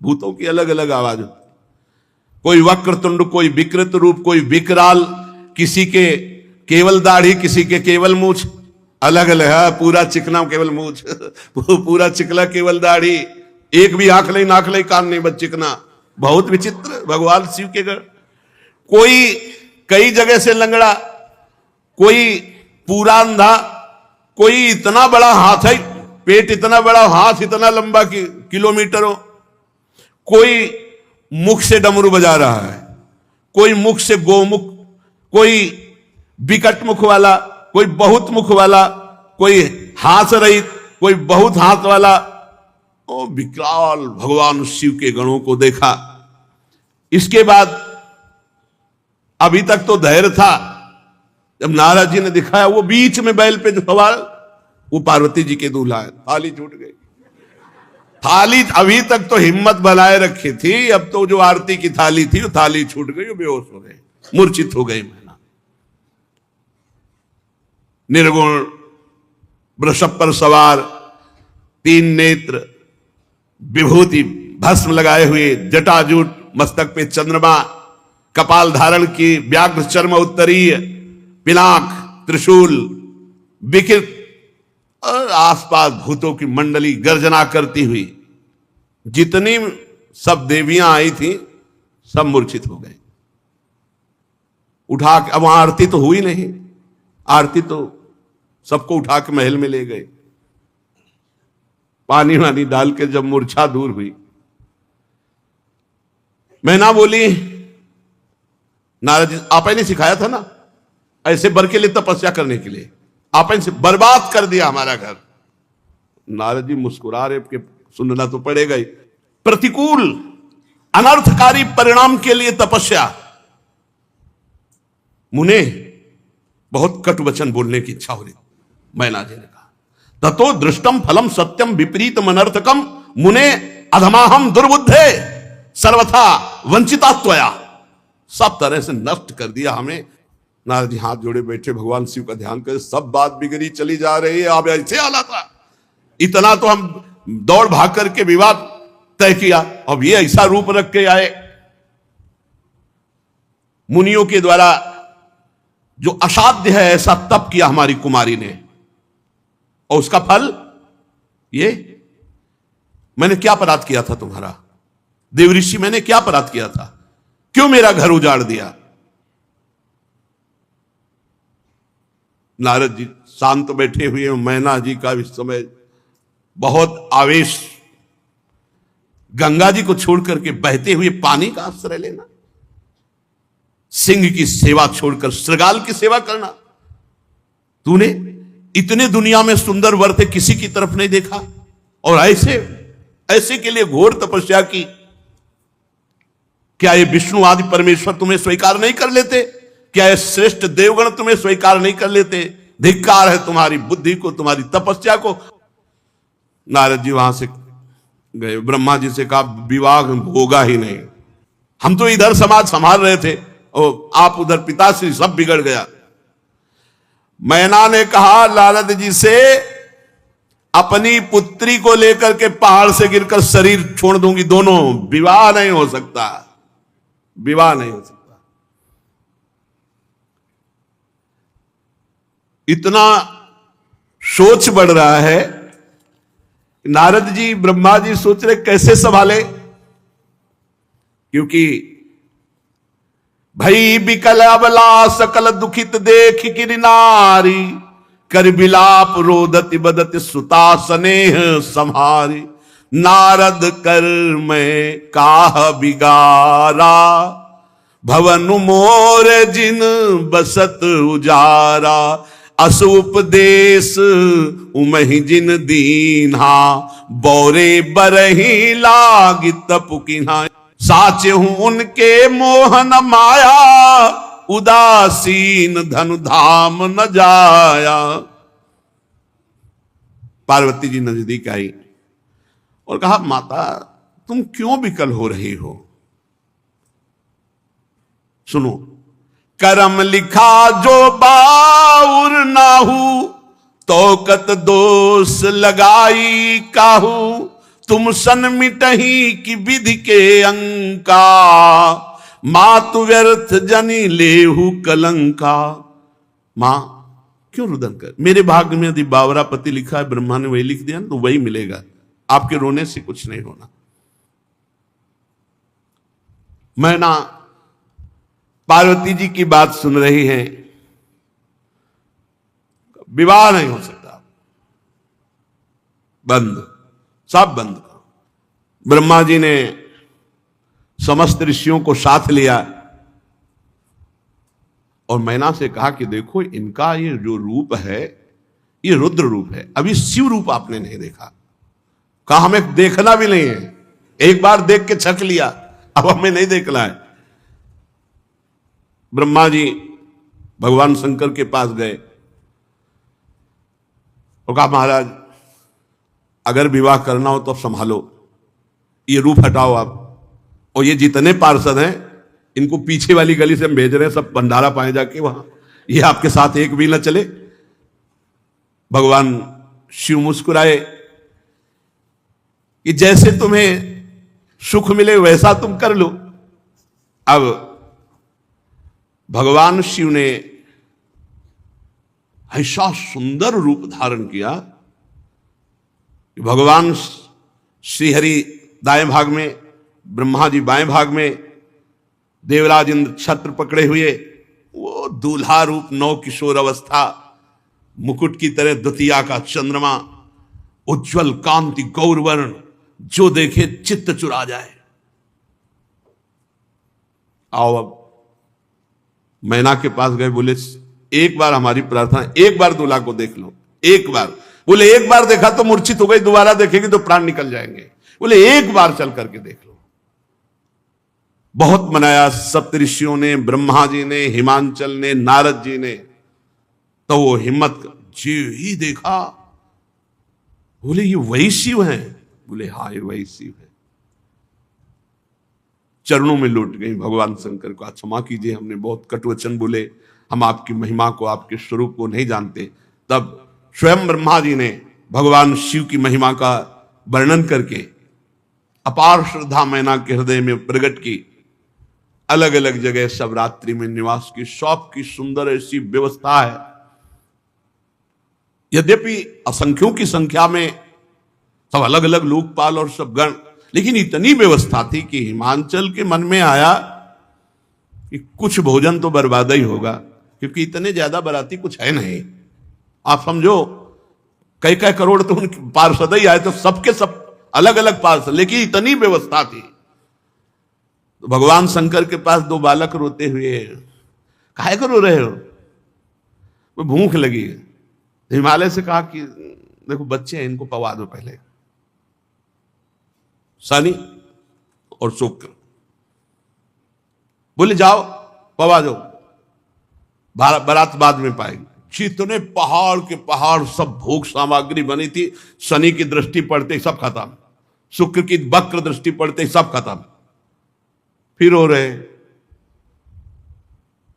भूतों की अलग अलग आवाज। कोई वक्रतुंड, कोई विकृत रूप, कोई विकराल, किसी के केवल दाढ़ी, किसी के केवल मूछ, अलग अलग है। पूरा चिकना केवल मूछ, पूरा चिकला केवल दाढ़ी, एक भी आंख नहीं, नाक नहीं, कान नहीं, बस चिकना। बहुत विचित्र भगवान शिव के घर। कोई कई जगह से लंगड़ा, कोई पूरा अंधा, कोई इतना बड़ा हाथ है, पेट इतना बड़ा, हाथ इतना लंबा कि किलोमीटरों। कोई मुख से डमरू बजा रहा है, कोई मुख से गोमुख, कोई विकट मुख वाला, कोई बहुत मुख वाला, कोई हाथ रहित, कोई बहुत हाथ वाला। ओ विकराल भगवान शिव के गणों को देखा। इसके बाद अभी तक तो धैर्य था, जब नारद जी ने दिखाया वो बीच में बैल पे जो सवार, वो पार्वती जी के दूल्हा है। थाली छूट गई। थाली अभी तक तो हिम्मत बनाए रखी थी, अब तो जो आरती की थाली थी वो थाली छूट गई, वो बेहोश हो गए, मूर्छित हो गई। मैना निर्गुण, वृषभ पर सवार, 3 नेत्र, विभूति भस्म लगाए हुए, जटाजूट, मस्तक पे चंद्रमा, कपाल धारण की, व्याघ्र चर्म उत्तरीय, पिनाक, त्रिशूल, विकृत, और आसपास भूतों की मंडली गर्जना करती हुई। जितनी सब देवियां आई थी सब मूर्छित हो गए। उठा के, अब वहां आरती तो हुई नहीं, आरती तो सबको उठा के महल में ले गए। पानी वानी डाल के जब मूर्छा दूर हुई, मैना बोली, नारद जी आपने नहीं सिखाया था ना ऐसे बर के लिए तपस्या करने के लिए, आपने से बर्बाद कर दिया हमारा घर। नारद जी मुस्कुरा रहे कि सुनना तो पड़ेगा ही। प्रतिकूल अनर्थकारी परिणाम के लिए तपस्या। मुने बहुत कटु वचन बोलने की इच्छा हो रही। मैना जी ने कहा, ततो दृष्टम फलम सत्यम विपरीतम अनर्थकम मुने अधमाहम दुर्बुद्धे सर्वथा वंचिता त्वया। सब तरह से नष्ट कर दिया हमें। नारद जी हाथ जोड़े बैठे, भगवान शिव का ध्यान कर। सब बात बिगड़ी चली जा रही है, आप ऐसे आला था। इतना तो हम दौड़ भाग करके विवाद तय किया, अब ये ऐसा रूप रख के आए। मुनियों के द्वारा जो असाध्य है ऐसा तप किया हमारी कुमारी ने, और उसका फल ये। मैंने क्या अपराध किया था तुम्हारा देवऋषि, मैंने क्या अपराध किया था? क्यों मेरा घर उजाड़ दिया? नारद जी शांत बैठे हुए। मैना जी का इस समय बहुत आवेश। गंगा जी को छोड़ करके बहते हुए पानी का आश्रय लेना, सिंह की सेवा छोड़कर श्रृगाल की सेवा करना। तूने इतने दुनिया में सुंदर वर थे, किसी की तरफ नहीं देखा, और ऐसे के लिए घोर तपस्या की। क्या ये विष्णु आदि परमेश्वर तुम्हें स्वीकार नहीं कर लेते? क्या ये श्रेष्ठ देवगण तुम्हें स्वीकार नहीं कर लेते? धिक्कार है तुम्हारी बुद्धि को, तुम्हारी तपस्या को। नारद जी वहां से गए, ब्रह्मा जी से कहा विवाह होगा ही नहीं, हम तो इधर समाज संभाल रहे थे और आप उधर पिताश्री, सब बिगड़ गया। मैना ने कहा नारद जी से, अपनी पुत्री को लेकर के पहाड़ से गिरकर शरीर छोड़ दूंगी, दोनों, विवाह नहीं हो सकता, विवाह नहीं हो सकता। इतना सोच बढ़ रहा है। नारद जी, ब्रह्मा जी सोच रहे कैसे संभाले, क्योंकि भई बिकल अबला सकल दुखित देख गिर नारी, कर बिलाप रोदति बदति सुता स्नेह संहारी। नारद कर मैं काह बिगारा, भवन मोर जिन बसत उजारा, अस उपदेश उमहि जिन दीन्हा, बौरे बरही लाग तपुकिन्हा। साचे हूं उनके मोहन माया, उदासीन धनु धाम न जाया। पार्वती जी नजदीक आई और कहा, माता तुम क्यों विकल हो रही हो? सुनो, करम लिखा जो बाउर नाहू, तोकत दोष लगाई काहू, तुम सन मिटही की विधि के अंका, मातु व्यर्थ जनी लेहू कलंका। मां क्यों रुदन कर? मेरे भाग्य में यदि बावरा पति लिखा है, ब्रह्मा ने वही लिख दिया तो वही मिलेगा, आपके रोने से कुछ नहीं होना। मैना पार्वती जी की बात सुन रही हैं, विवाह नहीं हो सकता, बंद, सब बंद करो। ब्रह्मा जी ने समस्त ऋषियों को साथ लिया और मैना से कहा कि देखो इनका ये जो रूप है ये रुद्र रूप है, अभी शिव रूप आपने नहीं देखा। कहा हमें देखना भी नहीं है, एक बार देख के छक लिया, अब हमें नहीं देखना है। ब्रह्मा जी भगवान शंकर के पास गए और कहा महाराज अगर विवाह करना हो तो संभालो, ये रूप हटाओ आप, और ये जितने पार्षद हैं इनको पीछे वाली गली से हम भेज रहे हैं, सब भंडारा पाए जाके वहां, ये आपके साथ एक भी ना चले। भगवान शिव मुस्कुराए कि जैसे तुम्हें सुख मिले वैसा तुम कर लो। अब भगवान शिव ने ऐसा सुंदर रूप धारण किया कि भगवान श्रीहरि दाएं भाग में, ब्रह्मा जी बाएं भाग में, देवराज इंद्र छत्र पकड़े हुए, वो दूल्हा रूप, नौ किशोर अवस्था, मुकुट की तरह द्वितीया का चंद्रमा, उज्जवल कांति गौरवर्ण, जो देखे चित्त चुरा जाए। आओ अब मैना के पास गए, बोले एक बार हमारी प्रार्थना, एक बार दूल्हा को देख लो, एक बार। बोले एक बार देखा तो मूर्छित हो गई, दोबारा देखेगी तो प्राण निकल जाएंगे। बोले एक बार चल करके देख लो। बहुत मनाया सप्तऋषियों ने, ब्रह्मा जी ने, हिमांचल ने, नारद जी ने, तो वो हिम्मत जी ही देखा। बोले ये वही शिव हैं? बोले हाँ ये वही शिव है। चरणों में लौट गई भगवान शंकर को, क्षमा कीजिए हमने बहुत कटुवचन बोले, हम आपकी महिमा को, आपके स्वरूप को नहीं जानते। तब स्वयं ब्रह्मा जी ने भगवान शिव की महिमा का वर्णन करके अपार श्रद्धा मैना के हृदय में प्रकट की। अलग अलग जगह सब रात्रि में निवास की, शौक की सुंदर ऐसी व्यवस्था है। यद्यपि असंख्यों की संख्या में सब अलग अलग लोकपाल और सब गण, लेकिन इतनी व्यवस्था थी कि हिमांचल के मन में आया कि कुछ भोजन तो बर्बाद ही होगा, क्योंकि इतने ज्यादा बराती कुछ है नहीं। आप समझो कई कई करोड़ तो उनके पार्षद ही आए, तो सबके सब अलग अलग पार्षद, लेकिन इतनी व्यवस्था थी। तो भगवान शंकर के पास दो बालक रोते हुए, काहे को रो रहे हो? वो भूख लगी। हिमालय से कहा कि देखो बच्चे हैं, इनको पवा दो पहले, शनि और शुक्र। बोले जाओ पवा दो, बारात बाद में पाएंगे। जितने पहाड़ के पहाड़ सब भोग सामग्री बनी थी, शनि की दृष्टि पड़ते सब खत्म, शुक्र की वक्र दृष्टि पड़ते सब खत्म। फिर हो रहे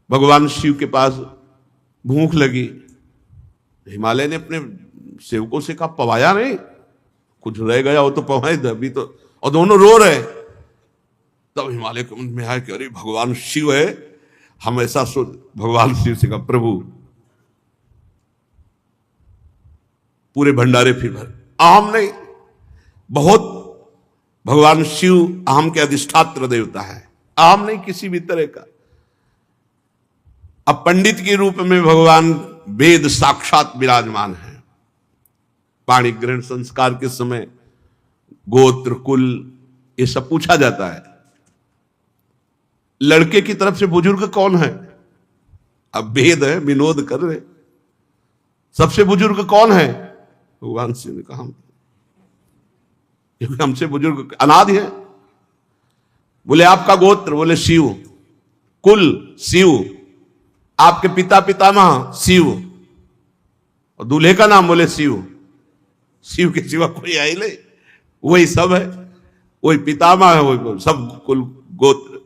भगवान शिव के पास भूख लगी, हिमालय ने अपने सेवकों से कहा पवाया नहीं, कुछ रह गया हो तो पवाए अभी तो, और दोनों रो रहे। तब हिमालय के मन में आया कि अरे भगवान शिव है, हम ऐसा सोच। भगवान शिव से कहा प्रभु पूरे भंडारे फिर भर, आम नहीं, बहुत भगवान शिव आम के अधिष्ठात्र देवता है, आम नहीं किसी भी तरह का। अब पंडित के रूप में भगवान वेद साक्षात विराजमान है। पाणी ग्रहण संस्कार के समय गोत्र कुल ये सब पूछा जाता है, लड़के की तरफ से बुजुर्ग कौन है? अब भेद है, विनोद कर रहे, सबसे बुजुर्ग कौन है? भगवान शिव ने कहा क्योंकि हमसे बुजुर्ग अनादि है। बोले आपका गोत्र? बोले शिव। कुल शिव। आपके पिता पितामह? शिव। और दूल्हे का नाम? बोले शिव। शिव के सिवा कोई आई नहीं, वही सब है, वही पितामह है, वही सब कुल गोत्र।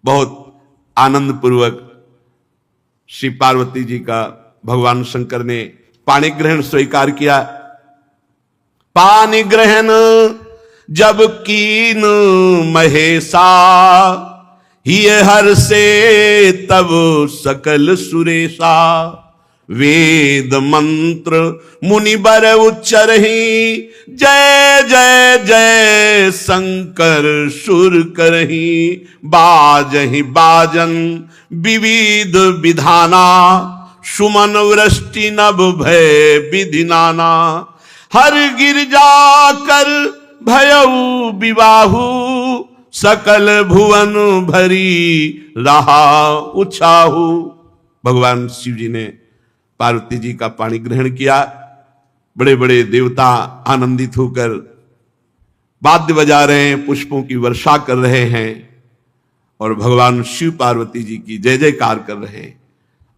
बहुत आनंद पूर्वक श्री पार्वती जी का भगवान शंकर ने पाणी ग्रहण स्वीकार किया। पानी ग्रहण जब कीन महेशा, हिय हर से तब सकल सुरेशा। वेद मंत्र मुनि बर उच्चरहि, जय जय जय शंकर सुर करहि। बाजहि बाजन विविध विधाना, सुमन वृष्टि नभ भय विधि नाना। हर गिरजा कर भयउ विवाहु, सकल भुवन भरी रहा उछाहु। भगवान शिव जी ने पार्वती जी का पाणी ग्रहण किया। बड़े बड़े देवता आनंदित होकर वाद्य बजा रहे हैं, पुष्पों की वर्षा कर रहे हैं और भगवान शिव पार्वती जी की जय जयकार कर रहे हैं।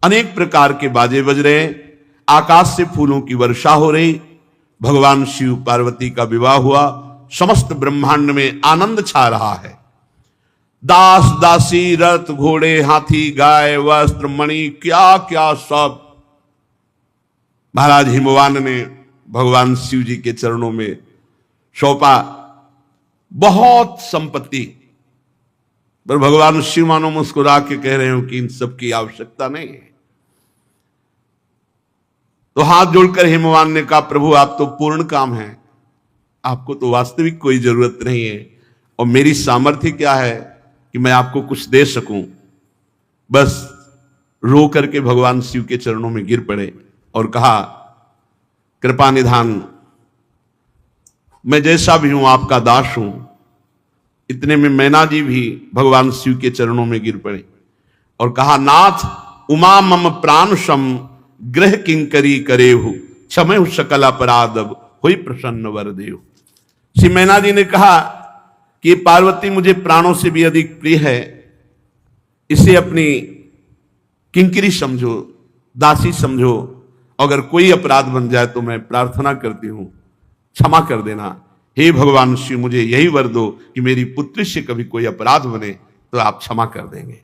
अनेक प्रकार के बाजे बज रहे हैं, आकाश से फूलों की वर्षा हो रही। भगवान शिव पार्वती का विवाह हुआ। समस्त ब्रह्मांड में आनंद छा रहा है। दास दासी रथ घोड़े हाथी गाय वस्त्र मणि क्या क्या सब महाराज हिमवान ने भगवान शिव जी के चरणों में सौंपा। बहुत संपत्ति। पर भगवान शिव मानो मुस्कुरा के कह रहे हो कि इन सब की आवश्यकता नहीं है। तो हाथ जोड़कर हिमवान ने कहा प्रभु आप तो पूर्ण काम हैं, आपको तो वास्तविक कोई जरूरत नहीं है, और मेरी सामर्थ्य क्या है कि मैं आपको कुछ दे सकूं। बस रो करके भगवान शिव के चरणों में गिर पड़े और कहा कृपा निधान, मैं जैसा भी हूं आपका दास हूं। इतने में मैना जी भी भगवान शिव के चरणों में गिर पड़े और कहा नाथ उमा मम प्राण सम ग्रह किंकरी करेहु, क्षमय सकल अपराध हुई प्रसन्न वरदेव। श्री मैना जी ने कहा कि पार्वती मुझे प्राणों से भी अधिक प्रिय है, इसे अपनी किंकरी समझो, दासी समझो। अगर कोई अपराध बन जाए तो मैं प्रार्थना करती हूं क्षमा कर देना। हे भगवान शिव मुझे यही वर दो कि मेरी पुत्री से कभी कोई अपराध बने तो आप क्षमा कर देंगे।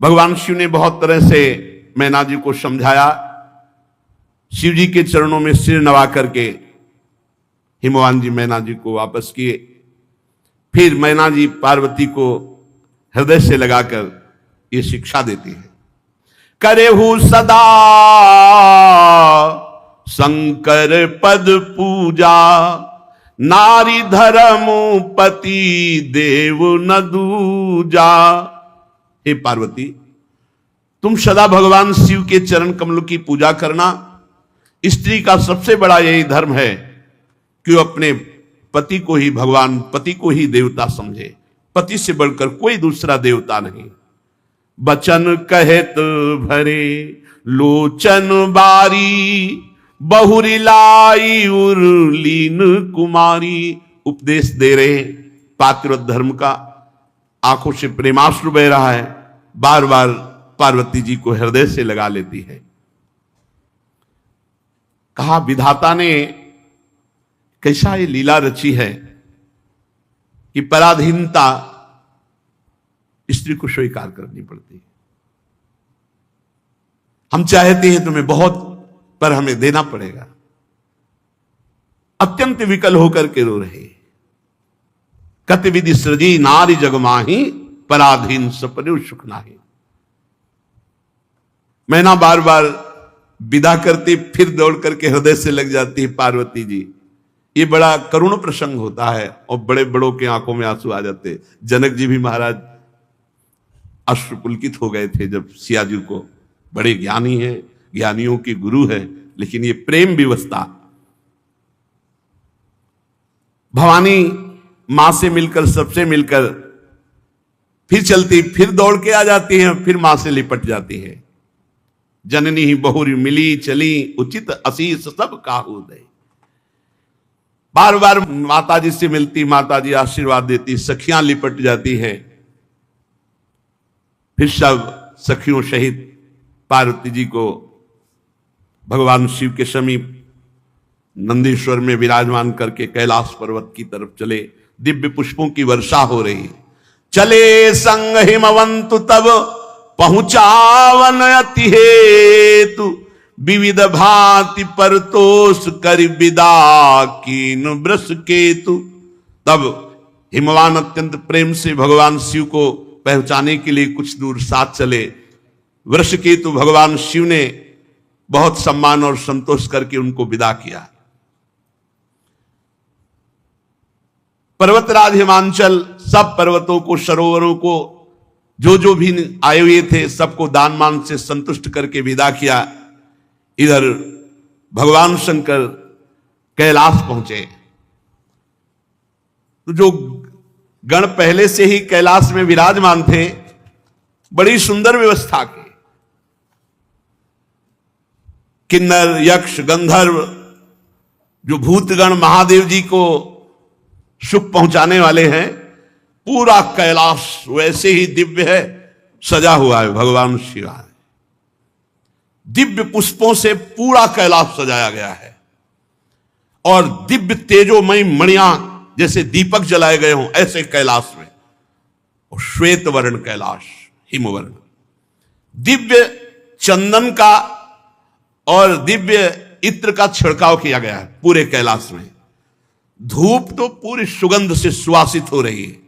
भगवान शिव ने बहुत तरह से मैना जी को समझाया। शिव जी के चरणों में सिर नवा करके हिमवान जी मैना जी को वापस किए। फिर मैना जी पार्वती को हृदय से लगाकर ये शिक्षा देती है करेहु सदा शंकर पद पूजा, नारी धर्म पति देव न दूजा। हे पार्वती तुम सदा भगवान शिव के चरण कमलों की पूजा करना। स्त्री का सबसे बड़ा यही धर्म है कि वो अपने पति को ही भगवान, पति को ही देवता समझे। पति से बढ़कर कोई दूसरा देवता नहीं। बचन कहत भरे लोचन बारी, बहुरी लाई उर्लीन कुमारी। उपदेश दे रहे पातिव्रत धर्म का, आंखों से प्रेमाश्रु बह रहा है। बार बार पार्वती जी को हृदय से लगा लेती है। कहा विधाता ने कैसा ये लीला रची है कि पराधीनता स्त्री को स्वीकार करनी पड़ती है। हम चाहते हैं तुम्हें बहुत, पर हमें देना पड़ेगा। अत्यंत विकल होकर के रो रहे। कत विधि सृजी नारी जगमाही, पराधीन सपने सुख नाही। मैना बार बार विदा करती, फिर दौड़ करके हृदय से लग जाती है पार्वती जी। ये बड़ा करुण प्रसंग होता है और बड़े बड़ों के आंखों में आंसू आ जाते। जनक जी भी महाराज अश्रुपुलकित हो गए थे जब सिया जी को, बड़े ज्ञानी हैं, ज्ञानियों के गुरु हैं, लेकिन ये प्रेम विवशता। भवानी मां से मिलकर, सबसे मिलकर फिर चलती, फिर दौड़ के आ जाती हैं, फिर मां से लिपट जाती है। जननी ही बहुरी मिली चली, उचित असीस सब काहू दे। बार बार माता जी से मिलती, माता जी आशीर्वाद देती, सखियां लिपट जाती हैं। फिर सब सखियों सहित पार्वती जी को भगवान शिव के समीप नंदीश्वर में विराजमान करके कैलाश पर्वत की तरफ चले। दिव्य पुष्पों की वर्षा हो रही। चले संग हिमवंतु तब पहुंचावन अति हेतु, विविध भांति परतोष कर विदा कीन वृष केतु। तब हिमवान अत्यंत प्रेम से भगवान शिव को पहुंचाने के लिए कुछ दूर साथ चले। वृष केतु भगवान शिव ने बहुत सम्मान और संतोष करके उनको विदा किया। पर्वतराज हिमांचल सब पर्वतों को, सरोवरों को, जो भी आए हुए थे सबको दान मान से संतुष्ट करके विदा किया। इधर भगवान शंकर कैलाश पहुंचे तो जो गण पहले से ही कैलाश में विराजमान थे, बड़ी सुंदर व्यवस्था की। किन्नर, यक्ष, गंधर्व, जो भूतगण महादेव जी को सुख पहुंचाने वाले हैं, पूरा कैलाश वैसे ही दिव्य है, सजा हुआ है। भगवान शिव है, दिव्य पुष्पों से पूरा कैलाश सजाया गया है और दिव्य तेजोमयी मणियां जैसे दीपक जलाए गए हों ऐसे कैलाश में। और श्वेत वर्ण कैलाश, हिमवर्ण, दिव्य चंदन का और दिव्य इत्र का छिड़काव किया गया है पूरे कैलाश में। धूप तो पूरी सुगंध से सुवासित हो रही है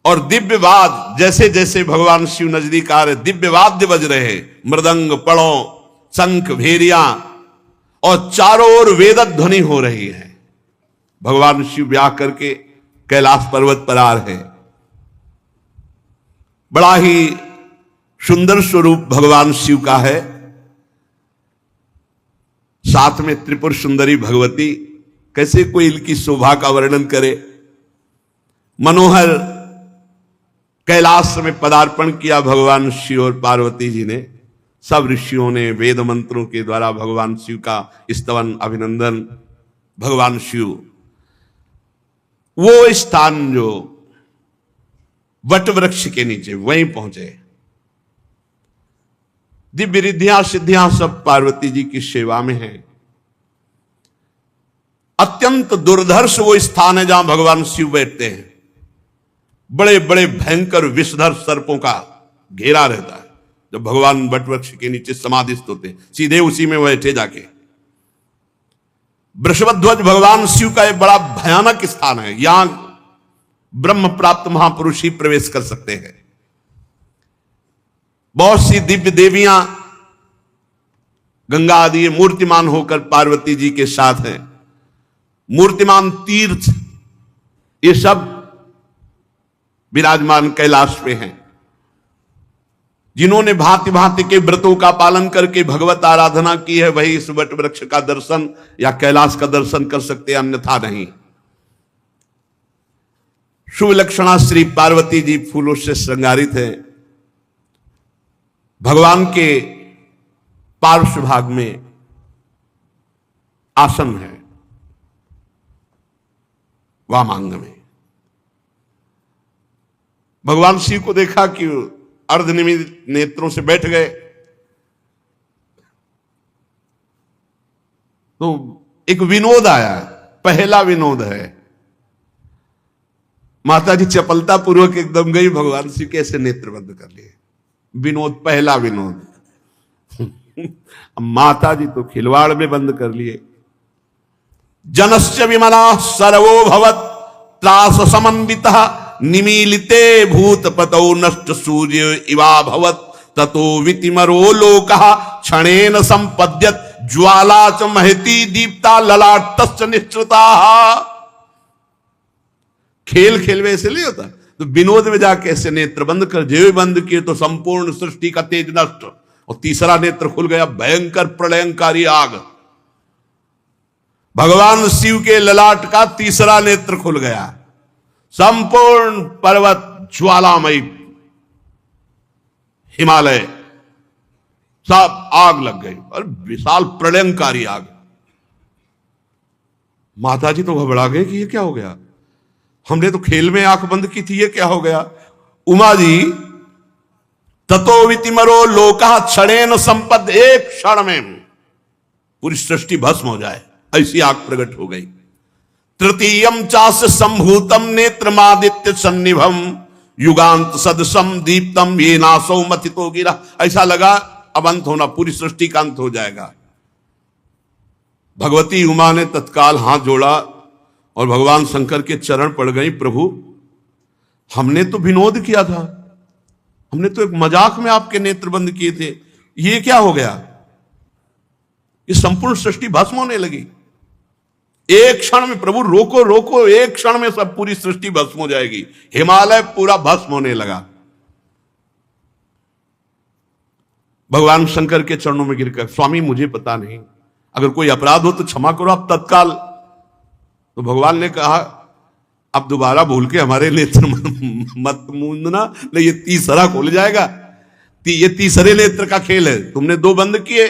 और दिव्य वाद, जैसे जैसे भगवान शिव नजदीक आ रहे, दिव्य वाद्य बज रहे हैं, मृदंग, पड़ों, शंख, भेरियां, और चारों ओर वेद ध्वनि हो रही है। भगवान शिव ब्याह करके कैलाश पर्वत पर आ रहे हैं। बड़ा ही सुंदर स्वरूप भगवान शिव का है। साथ में त्रिपुर सुंदरी भगवती, कैसे कोई इनकी शोभा का वर्णन करे। मनोहर कैलाश में पदार्पण किया भगवान शिव और पार्वती जी ने। सब ऋषियों ने वेद मंत्रों के द्वारा भगवान शिव का स्तवन, अभिनंदन। भगवान शिव वो स्थान जो वट वृक्ष के नीचे, वहीं पहुंचे। दिव्य रिद्धियां सिद्धियां सब पार्वती जी की सेवा में है। अत्यंत दुर्धर्ष वो स्थान है जहां भगवान शिव बैठते हैं। बड़े बड़े भयंकर विषधर सर्पों का घेरा रहता है। जब भगवान वटवृक्ष के नीचे समाधिस्थ होते, सीधे उसी में बैठे जाके। वृषभध्वज भगवान शिव का एक बड़ा भयानक स्थान है। यहां ब्रह्म प्राप्त महापुरुष ही प्रवेश कर सकते हैं। बहुत सी दिव्य देवियां गंगा आदि मूर्तिमान होकर पार्वती जी के साथ हैं। मूर्तिमान तीर्थ ये सब विराजमान कैलाश पे हैं। जिन्होंने भांति भांति के व्रतों का पालन करके भगवत आराधना की है, वही इस वट वृक्ष का दर्शन या कैलाश का दर्शन कर सकते, अन्यथा नहीं। शुभ लक्षणा श्री पार्वती जी फूलों से श्रृंगारित है। भगवान के पार्श्व भाग में आसन है, वामांग में। भगवान शिव को देखा कि अर्धनिमित नेत्रों से बैठ गए, तो एक विनोद आया। पहला विनोद है, माता जी चपलता पूर्वक एकदम गई, भगवान शिव के ऐसे नेत्र बंद कर लिए। विनोद, पहला विनोद। माता जी तो खिलवाड़ में बंद कर लिए। जनश्च विमला सर्वो भवत् त्रास समन्वितः निमीलिते भूतपतौ नष्ट सूर्य इवा भवत् ततो वितिमरो लोकः क्षणेन संपद्यत ज्वाला च महती दीप्ता ललाटश्च निश्चिता। खेल खेल में ऐसे नहीं होता, तो विनोद में जाके ऐसे नेत्र बंद कर, जेब बंद किए तो संपूर्ण सृष्टि का तेज नष्ट, और तीसरा नेत्र खुल गया, भयंकर प्रलयंकारी आग। भगवान शिव के ललाट का तीसरा नेत्र खुल गया, संपूर्ण पर्वत ज्वालामयी हिमालय सब आग लग गई और विशाल प्रलयंकारी आग। माता जी तो घबरा गए कि ये क्या हो गया, हमने तो खेल में आंख बंद की थी, ये क्या हो गया। उमा जी ततो वितिमरो लोका क्षणेन संपद, एक क्षण में पूरी सृष्टि भस्म हो जाए ऐसी आग प्रकट हो गई। तृतीयम चास संभूतम नेत्रमादित्य सन्निभम युगांत सदसम दीप्तम ये नासो मथितो गिरा। ऐसा लगा अब अंत होना, पूरी सृष्टि का अंत हो जाएगा। भगवती उमा ने तत्काल हाथ जोड़ा और भगवान शंकर के चरण पड़ गई। प्रभु हमने तो विनोद किया था, हमने तो एक मजाक में आपके नेत्र बंद किए थे, ये क्या हो गया। ये संपूर्ण सृष्टि भस्म होने लगी एक क्षण में। प्रभु रोको रोको, एक क्षण में सब पूरी सृष्टि भस्म हो जाएगी। हिमालय पूरा भस्म होने लगा। भगवान शंकर के चरणों में गिरकर, स्वामी मुझे पता नहीं, अगर कोई अपराध हो तो क्षमा करो आप तत्काल। तो भगवान ने कहा अब दोबारा भूल के हमारे नेत्र मत मूंदना, नहीं ये तीसरा खोल जाएगा। ये तीसरे नेत्र का खेल है, तुमने दो बंद किए।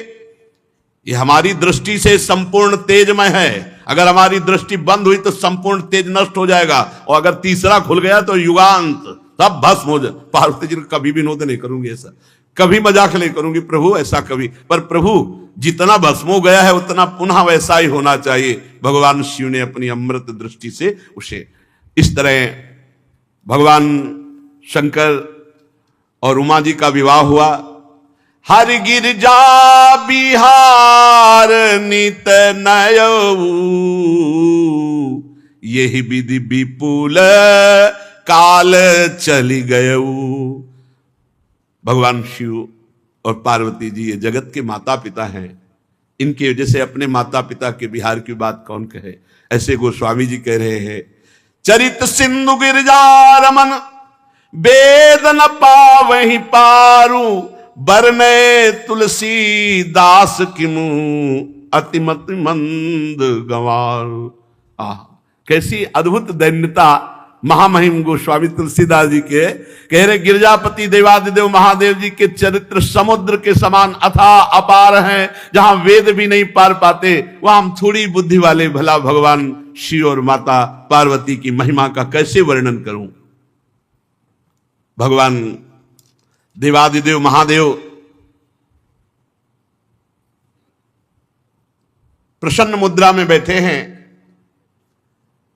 ये हमारी दृष्टि से संपूर्ण तेजमय है, अगर हमारी दृष्टि बंद हुई तो संपूर्ण तेज नष्ट हो जाएगा, और अगर तीसरा खुल गया तो युगांत सब भस्म हो जाए। पार्वती जी कभी विनोद नहीं करूंगी, ऐसा कभी मजाक नहीं करूंगी प्रभु, ऐसा कभी। पर प्रभु जितना भस्म हो गया है उतना पुनः वैसा ही होना चाहिए। भगवान शिव ने अपनी अमृत दृष्टि से उसे इस तरह, भगवान शंकर और उमा जी का विवाह हुआ। हर गिरजा बिहार नित नयऊ, यही विधि विपुल काल चली गयऊ। भगवान शिव और पार्वती जी ये जगत के माता पिता हैं, इनके वजह से अपने माता पिता के बिहार की बात कौन कहे। ऐसे गोस्वामी जी कह रहे हैं, चरित सिंधु गिरजा रमन वेद न पावहि पारू, बरने तुलसी दास किमु अतिमति मंद गंवारू। कैसी अद्भुत दैन्यता महामहिम गोस्वामी तुलसीदास जी के कह रहे। गिरजापति देवादिदेव महादेव जी के चरित्र समुद्र के समान अथाह अपार हैं, जहां वेद भी नहीं पार पाते वहां हम थोड़ी बुद्धि वाले भला भगवान शिव और माता पार्वती की महिमा का कैसे वर्णन करूं। भगवान देवादिदेव महादेव प्रसन्न मुद्रा में बैठे हैं।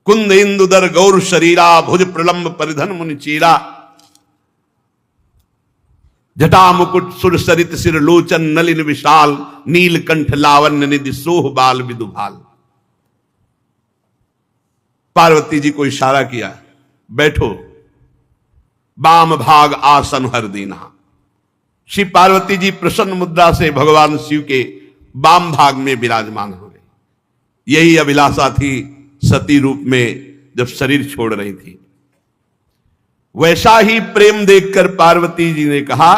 कुंद इंदुदर गौर शरीरा, भुज प्रलंब परिधन मुनि चीरा, जटा मुकुट सुर सरित सिर लोचन नलिन विशाल, नीलकंठ लावण्य निधि सोह बाल विदुभाल। पार्वती जी को इशारा किया, बैठो, बाम भाग आसन हर दीना। श्री पार्वती जी प्रसन्न मुद्रा से भगवान शिव के बाम भाग में विराजमान हो गई। यही अभिलाषा थी सती रूप में जब शरीर छोड़ रही थी। वैसा ही प्रेम देखकर पार्वती जी ने कहा,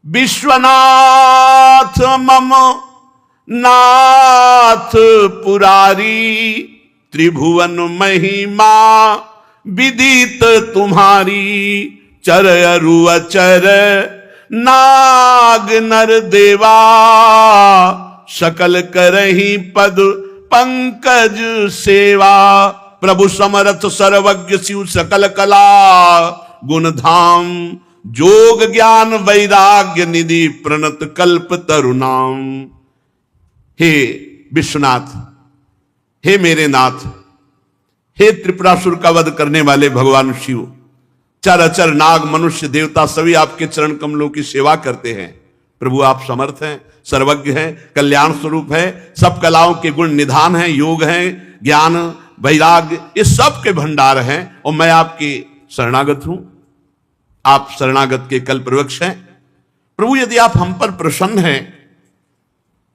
विश्वनाथ मम नाथ पुरारी, त्रिभुवन महिमा विदित तुम्हारी, चर अरु अचर नाग नर देवा, सकल करही पद पंकज सेवा। प्रभु समरथ सर्वज्ञ शिव सकल कला गुण धाम, जोग ज्ञान वैराग्य निधि प्रणत कल्प तरुणाम। हे विश्वनाथ, हे मेरे नाथ, हे त्रिपुरासुर का वध करने वाले भगवान शिव, चर अचर नाग मनुष्य देवता सभी आपके चरण कमलों की सेवा करते हैं। प्रभु आप समर्थ हैं, सर्वज्ञ हैं, कल्याण स्वरूप है, सब कलाओं के गुण निधान हैं, योग हैं, ज्ञान वैराग्य ये सब के भंडार हैं, और मैं आपकी शरणागत हूं। आप शरणागत के कल्पवृक्ष हैं। प्रभु यदि आप हम पर प्रसन्न हैं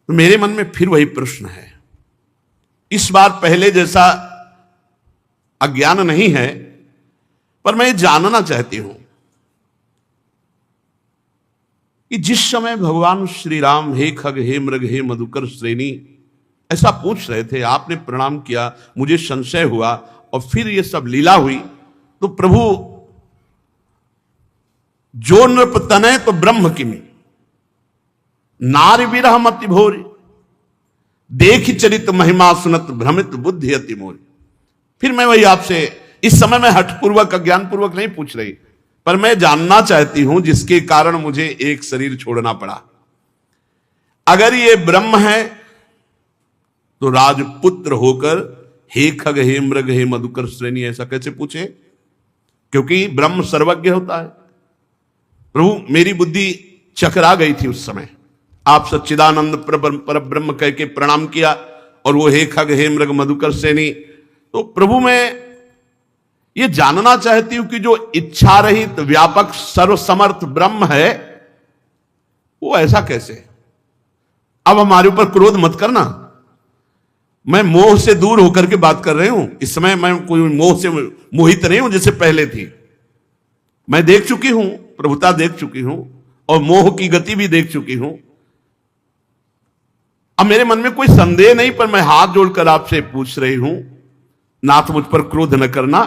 तो मेरे मन में फिर वही प्रश्न है। इस बार पहले जैसा अज्ञान नहीं है, पर मैं जानना चाहती हूं कि जिस समय भगवान श्री राम हे खग हे मृग हे मधुकर श्रेणी ऐसा पूछ रहे थे, आपने प्रणाम किया, मुझे संशय हुआ और फिर ये सब लीला हुई, तो प्रभु जो नृप तनय तो ब्रह्म किमि, नारी विरह मति भोरी, देख चरित महिमा सुनत भ्रमित बुद्धि अति मोरी। फिर मैं वही आपसे इस समय मैं हठपूर्वक अज्ञानपूर्वक नहीं पूछ रही, पर मैं जानना चाहती हूं जिसके कारण मुझे एक शरीर छोड़ना पड़ा। अगर ये ब्रह्म है तो राजपुत्र होकर हे खग हे मृग हे मधुकर श्रेणी ऐसा कैसे पूछे? क्योंकि ब्रह्म सर्वज्ञ होता है। प्रभु मेरी बुद्धि चकरा गई थी उस समय, आप सच्चिदानंद पर ब्रह्म कह के प्रणाम किया और वो हे खग हे मृग मधुकर श्रेणी। तो प्रभु मैं ये जानना चाहती हूं कि जो इच्छा रहित व्यापक सर्वसमर्थ ब्रह्म है वो ऐसा कैसे? अब हमारे ऊपर क्रोध मत करना, मैं मोह से दूर होकर के बात कर रही हूं। इस समय मैं कोई मोह से मोहित नहीं हूं जैसे पहले थी। मैं देख चुकी हूं, प्रभुता देख चुकी हूं और मोह की गति भी देख चुकी हूं। अब मेरे मन में कोई संदेह नहीं, पर मैं हाथ जोड़कर आपसे पूछ रही हूं, नाथ मुझ पर क्रोध न करना।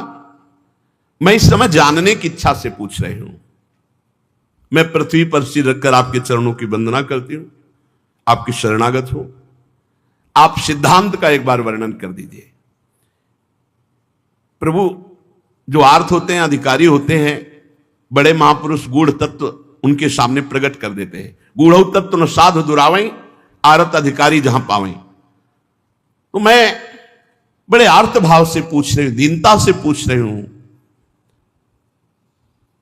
मैं इस समय जानने की इच्छा से पूछ रही हूं। मैं पृथ्वी पर सिर रखकर आपके चरणों की वंदना करती हूं, आपकी शरणागत हूं। आप सिद्धांत का एक बार वर्णन कर दीजिए। प्रभु जो आर्थ होते हैं, अधिकारी होते हैं, बड़े महापुरुष गूढ़ तत्व उनके सामने प्रकट कर देते हैं। गूढ़ तत्व न साधु दुरावई, आरत अधिकारी जहां पावई। तो मैं बड़े आर्त भाव से पूछ रही हूं, दीनता से पूछ रही हूं,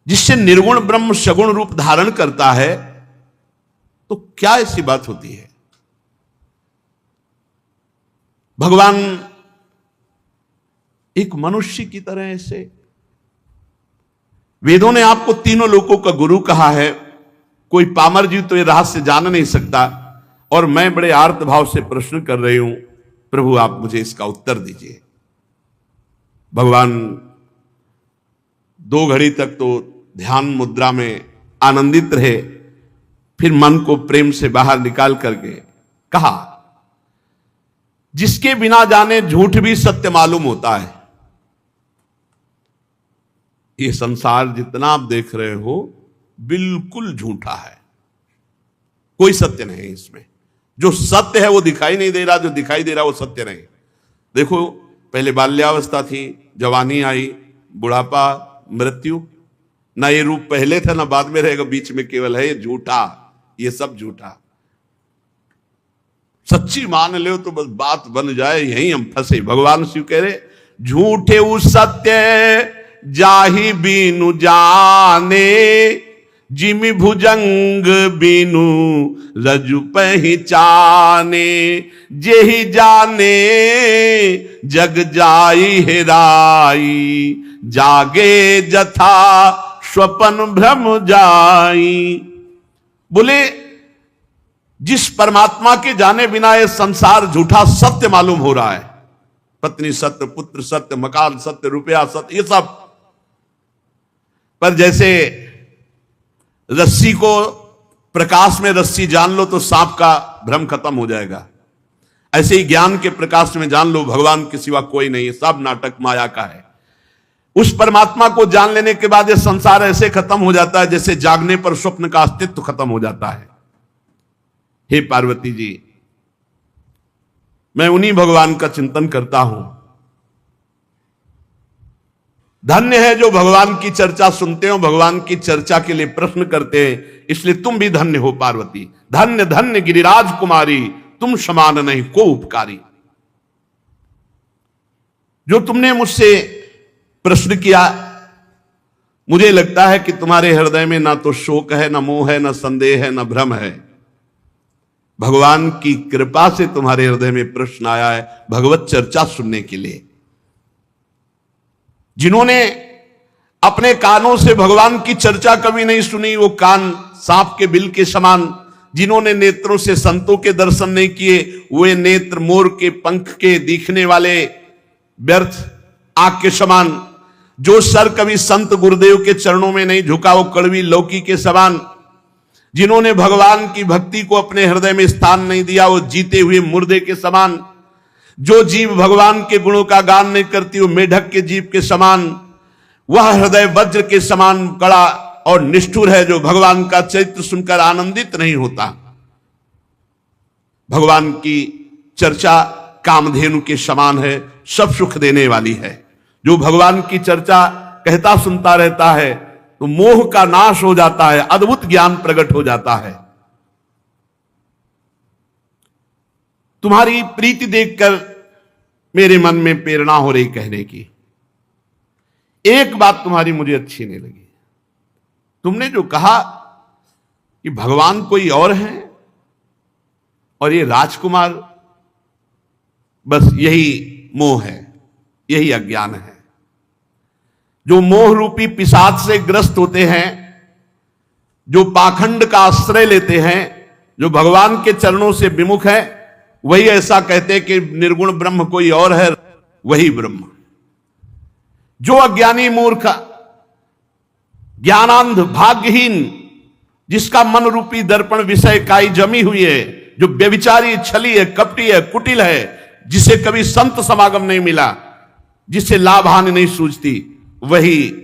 जिससे निर्गुण ब्रह्म सगुण रूप धारण करता है तो क्या ऐसी बात होती है? भगवान एक मनुष्य की तरह ऐसे, वेदों ने आपको तीनों लोकों का गुरु कहा है, कोई पामर जीव तो ये रहस्य जान नहीं सकता। और मैं बड़े आर्त भाव से प्रश्न कर रही हूं, प्रभु आप मुझे इसका उत्तर दीजिए। भगवान 2 घड़ी तक तो ध्यान मुद्रा में आनंदित रहे, फिर मन को प्रेम से बाहर निकाल करके कहा, जिसके बिना जाने झूठ भी सत्य मालूम होता है। ये संसार जितना आप देख रहे हो बिल्कुल झूठा है, कोई सत्य नहीं इसमें। जो सत्य है वो दिखाई नहीं दे रहा, जो दिखाई दे रहा वो सत्य नहीं। देखो पहले बाल्यावस्था थी, जवानी आई, बुढ़ापा, मृत्यु। ना ये रूप पहले था ना बाद में रहेगा, बीच में केवल है ये झूठा, ये सब झूठा। सच्ची मान लो तो बस बात बन जाए, यहीं हम फंसे। भगवान शिव कह रहे झूठे उ सत्य जाहि बीनु जाने, जिमि भुजंग बीनु रजु पहचाने, जेहि जाने जग जाई हेराई, जागे जथा स्वपन भ्रम जाई। बोले जिस परमात्मा के जाने बिना ये संसार झूठा सत्य मालूम हो रहा है, पत्नी सत्य, पुत्र सत्य, मकान सत्य, रुपया सत्य, ये सब। पर जैसे रस्सी को प्रकाश में रस्सी जान लो तो सांप का भ्रम खत्म हो जाएगा, ऐसे ही ज्ञान के प्रकाश में जान लो भगवान के सिवा कोई नहीं है, सब नाटक माया का है। उस परमात्मा को जान लेने के बाद ये संसार ऐसे खत्म हो जाता है जैसे जागने पर स्वप्न का अस्तित्व खत्म हो जाता है। हे पार्वती जी, मैं उन्हीं भगवान का चिंतन करता हूं। धन्य है जो भगवान की चर्चा सुनते हो, भगवान की चर्चा के लिए प्रश्न करते हैं, इसलिए तुम भी धन्य हो पार्वती। धन्य धन्य गिरिराज कुमारी, तुम समान नहीं को उपकारी। जो तुमने मुझसे प्रश्न किया, मुझे लगता है कि तुम्हारे हृदय में ना तो शोक है, ना मोह है, ना संदेह है, ना भ्रम है। भगवान की कृपा से तुम्हारे हृदय में प्रश्न आया है भगवत चर्चा सुनने के लिए। जिन्होंने अपने कानों से भगवान की चर्चा कभी नहीं सुनी, वो कान सांप के बिल के समान। जिन्होंने नेत्रों से संतों के दर्शन नहीं किए, वे नेत्र मोर के पंख के दिखने वाले व्यर्थ आंख के समान। जो सर कभी संत गुरुदेव के चरणों में नहीं झुका, वो कड़वी लौकी के समान। जिन्होंने भगवान की भक्ति को अपने हृदय में स्थान नहीं दिया, वो जीते हुए मुर्दे के समान। जो जीव भगवान के गुणों का गान नहीं करती, वो मेढक के जीव के समान। वह हृदय वज्र के समान कड़ा और निष्ठुर है जो भगवान का चरित्र सुनकर आनंदित नहीं होता। भगवान की चर्चा कामधेनु के समान है, सब सुख देने वाली है। जो भगवान की चर्चा कहता सुनता रहता है तो मोह का नाश हो जाता है, अद्भुत ज्ञान प्रकट हो जाता है। तुम्हारी प्रीति देखकर मेरे मन में प्रेरणा हो रही कहने की। एक बात तुम्हारी मुझे अच्छी नहीं लगी। तुमने जो कहा कि भगवान कोई और है और ये राजकुमार, बस यही मोह है, यही अज्ञान है। जो मोह रूपी पिशाच से ग्रस्त होते हैं, जो पाखंड का आश्रय लेते हैं, जो भगवान के चरणों से विमुख है, वही ऐसा कहते हैं कि निर्गुण ब्रह्म कोई और है, वही ब्रह्म। जो अज्ञानी मूर्ख, ज्ञानांध, भाग्यहीन, जिसका मन रूपी दर्पण विषय काई जमी हुई है, जो व्यभिचारी, छली है, कपटी है, कुटिल है, जिसे कभी संत समागम नहीं मिला, जिसे लाभ हानि नहीं सूझती, वही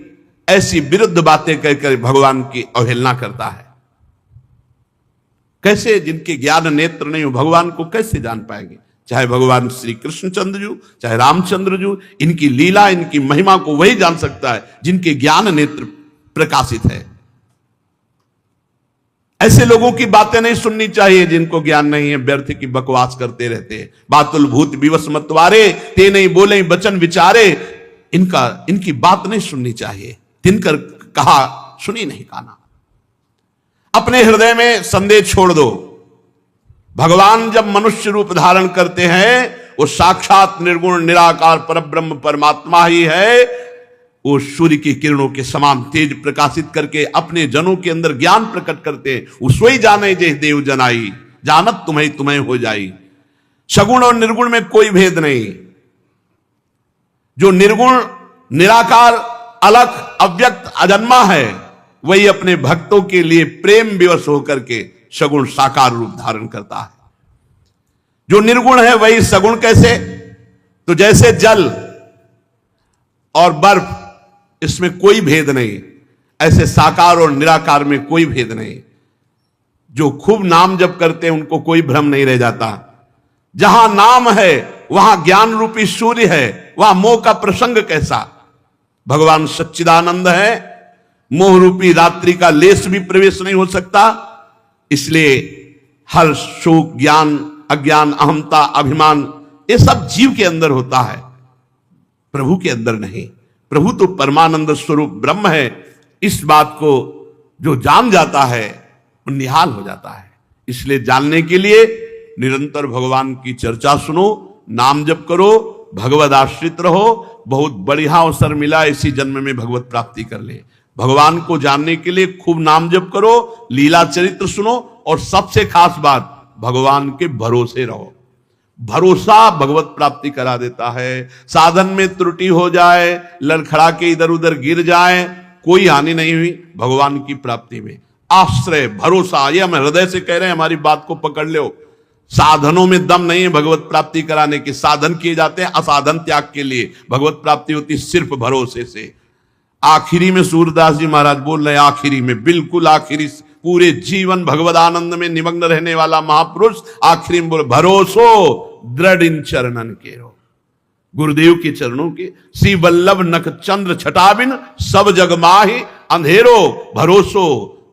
ऐसी विरुद्ध बातें कहकर भगवान की अवहेलना करता है। कैसे, जिनके ज्ञान नेत्र नहीं हो, भगवान को कैसे जान पाएंगे? चाहे भगवान श्री कृष्णचंद्र जी, चाहे रामचंद्र जी, इनकी लीला, इनकी महिमा को वही जान सकता है जिनके ज्ञान नेत्र प्रकाशित है। ऐसे लोगों की बातें नहीं सुननी चाहिए जिनको ज्ञान नहीं है, व्यर्थ की बकवास करते रहते हैं। बातुल भूत विवश मतवारे, ते नहीं बोले वचन विचारे, इनकी बात नहीं सुननी चाहिए। तिनकर कहा सुनी नहीं काना। अपने हृदय में संदेह छोड़ दो। भगवान जब मनुष्य रूप धारण करते हैं, वो साक्षात निर्गुण निराकार परब्रह्म परमात्मा ही है। वो सूर्य की किरणों के समान तेज प्रकाशित करके अपने जनों के अंदर ज्ञान प्रकट करते हैं। उसोई जाने जे देव जनाई, जानत तुम्हें तुम्हें हो जाई। सगुण और निर्गुण में कोई भेद नहीं। जो निर्गुण निराकार अलख अव्यक्त अजन्मा है, वही अपने भक्तों के लिए प्रेम विवश होकर के सगुण साकार रूप धारण करता है। जो निर्गुण है वही सगुण कैसे? तो जैसे जल और बर्फ, इसमें कोई भेद नहीं, ऐसे साकार और निराकार में कोई भेद नहीं। जो खूब नाम जप करते हैं उनको कोई भ्रम नहीं रह जाता। जहां नाम है वहां ज्ञान रूपी सूर्य है, वहां मोह का प्रसंग कैसा? भगवान सच्चिदानंद है, मोह रूपी रात्रि का लेस भी प्रवेश नहीं हो सकता। इसलिए हर शोक, ज्ञान, अज्ञान, अहमता, अभिमान, ये सब जीव के अंदर होता है, प्रभु के अंदर नहीं। प्रभु तो परमानंद स्वरूप ब्रह्म है। इस बात को जो जान जाता है वो निहाल हो जाता है। इसलिए जानने के लिए निरंतर भगवान की चर्चा सुनो, नाम जप करो, भगवद आश्रित रहो। बहुत बढ़िया अवसर मिला, इसी जन्म में भगवत प्राप्ति कर ले। भगवान को जानने के लिए खूब नाम जप करो, लीला चरित्र सुनो, और सबसे खास बात, भगवान के भरोसे रहो। भरोसा भगवत प्राप्ति करा देता है। साधन में त्रुटि हो जाए, लड़खड़ा के इधर उधर गिर जाए, कोई हानि नहीं हुई भगवान की प्राप्ति में। आश्रय, भरोसा, ये हम हृदय से कह रहे हैं, हमारी बात को पकड़ लो। साधनों में दम नहीं है भगवत प्राप्ति कराने के। साधन किए जाते हैं असाधन त्याग के लिए, भगवत प्राप्ति होती सिर्फ भरोसे से। आखिरी में सूरदास जी महाराज बोल रहे हैं, आखिरी में, बिल्कुल आखिरी, पूरे जीवन भगवद आनंद में निमग्न रहने वाला महापुरुष आखिरी में बोले, भरोसो दृढ़ इन चरणन के रो। गुरुदेव के चरणों के, श्री वल्लभ नख चंद्र छटाबिन सब जग माहि अंधेरो, भरोसो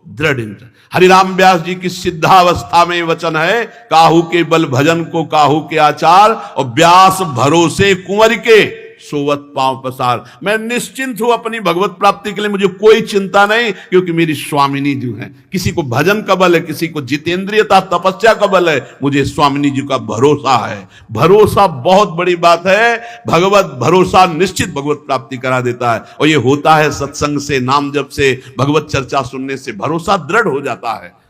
दृढ़ इन। हरिराम व्यास जी की सिद्धावस्था में वचन है, काहू के बल भजन को काहू के आचार, और व्यास भरोसे कुंवर के सोवत पांव पसार। मैं निश्चिंत हूं अपनी भगवत प्राप्ति के लिए, मुझे कोई चिंता नहीं, क्योंकि मेरी स्वामिनी जी हैं। किसी को भजन का बल है, किसी को जितेंद्रियता तपस्या का बल है, मुझे स्वामिनी जी का भरोसा है। भरोसा बहुत बड़ी बात है। भगवत भरोसा निश्चित भगवत प्राप्ति करा देता है, और ये होता है सत्संग से, नाम जप से, भगवत चर्चा सुनने से भरोसा दृढ़ हो जाता है।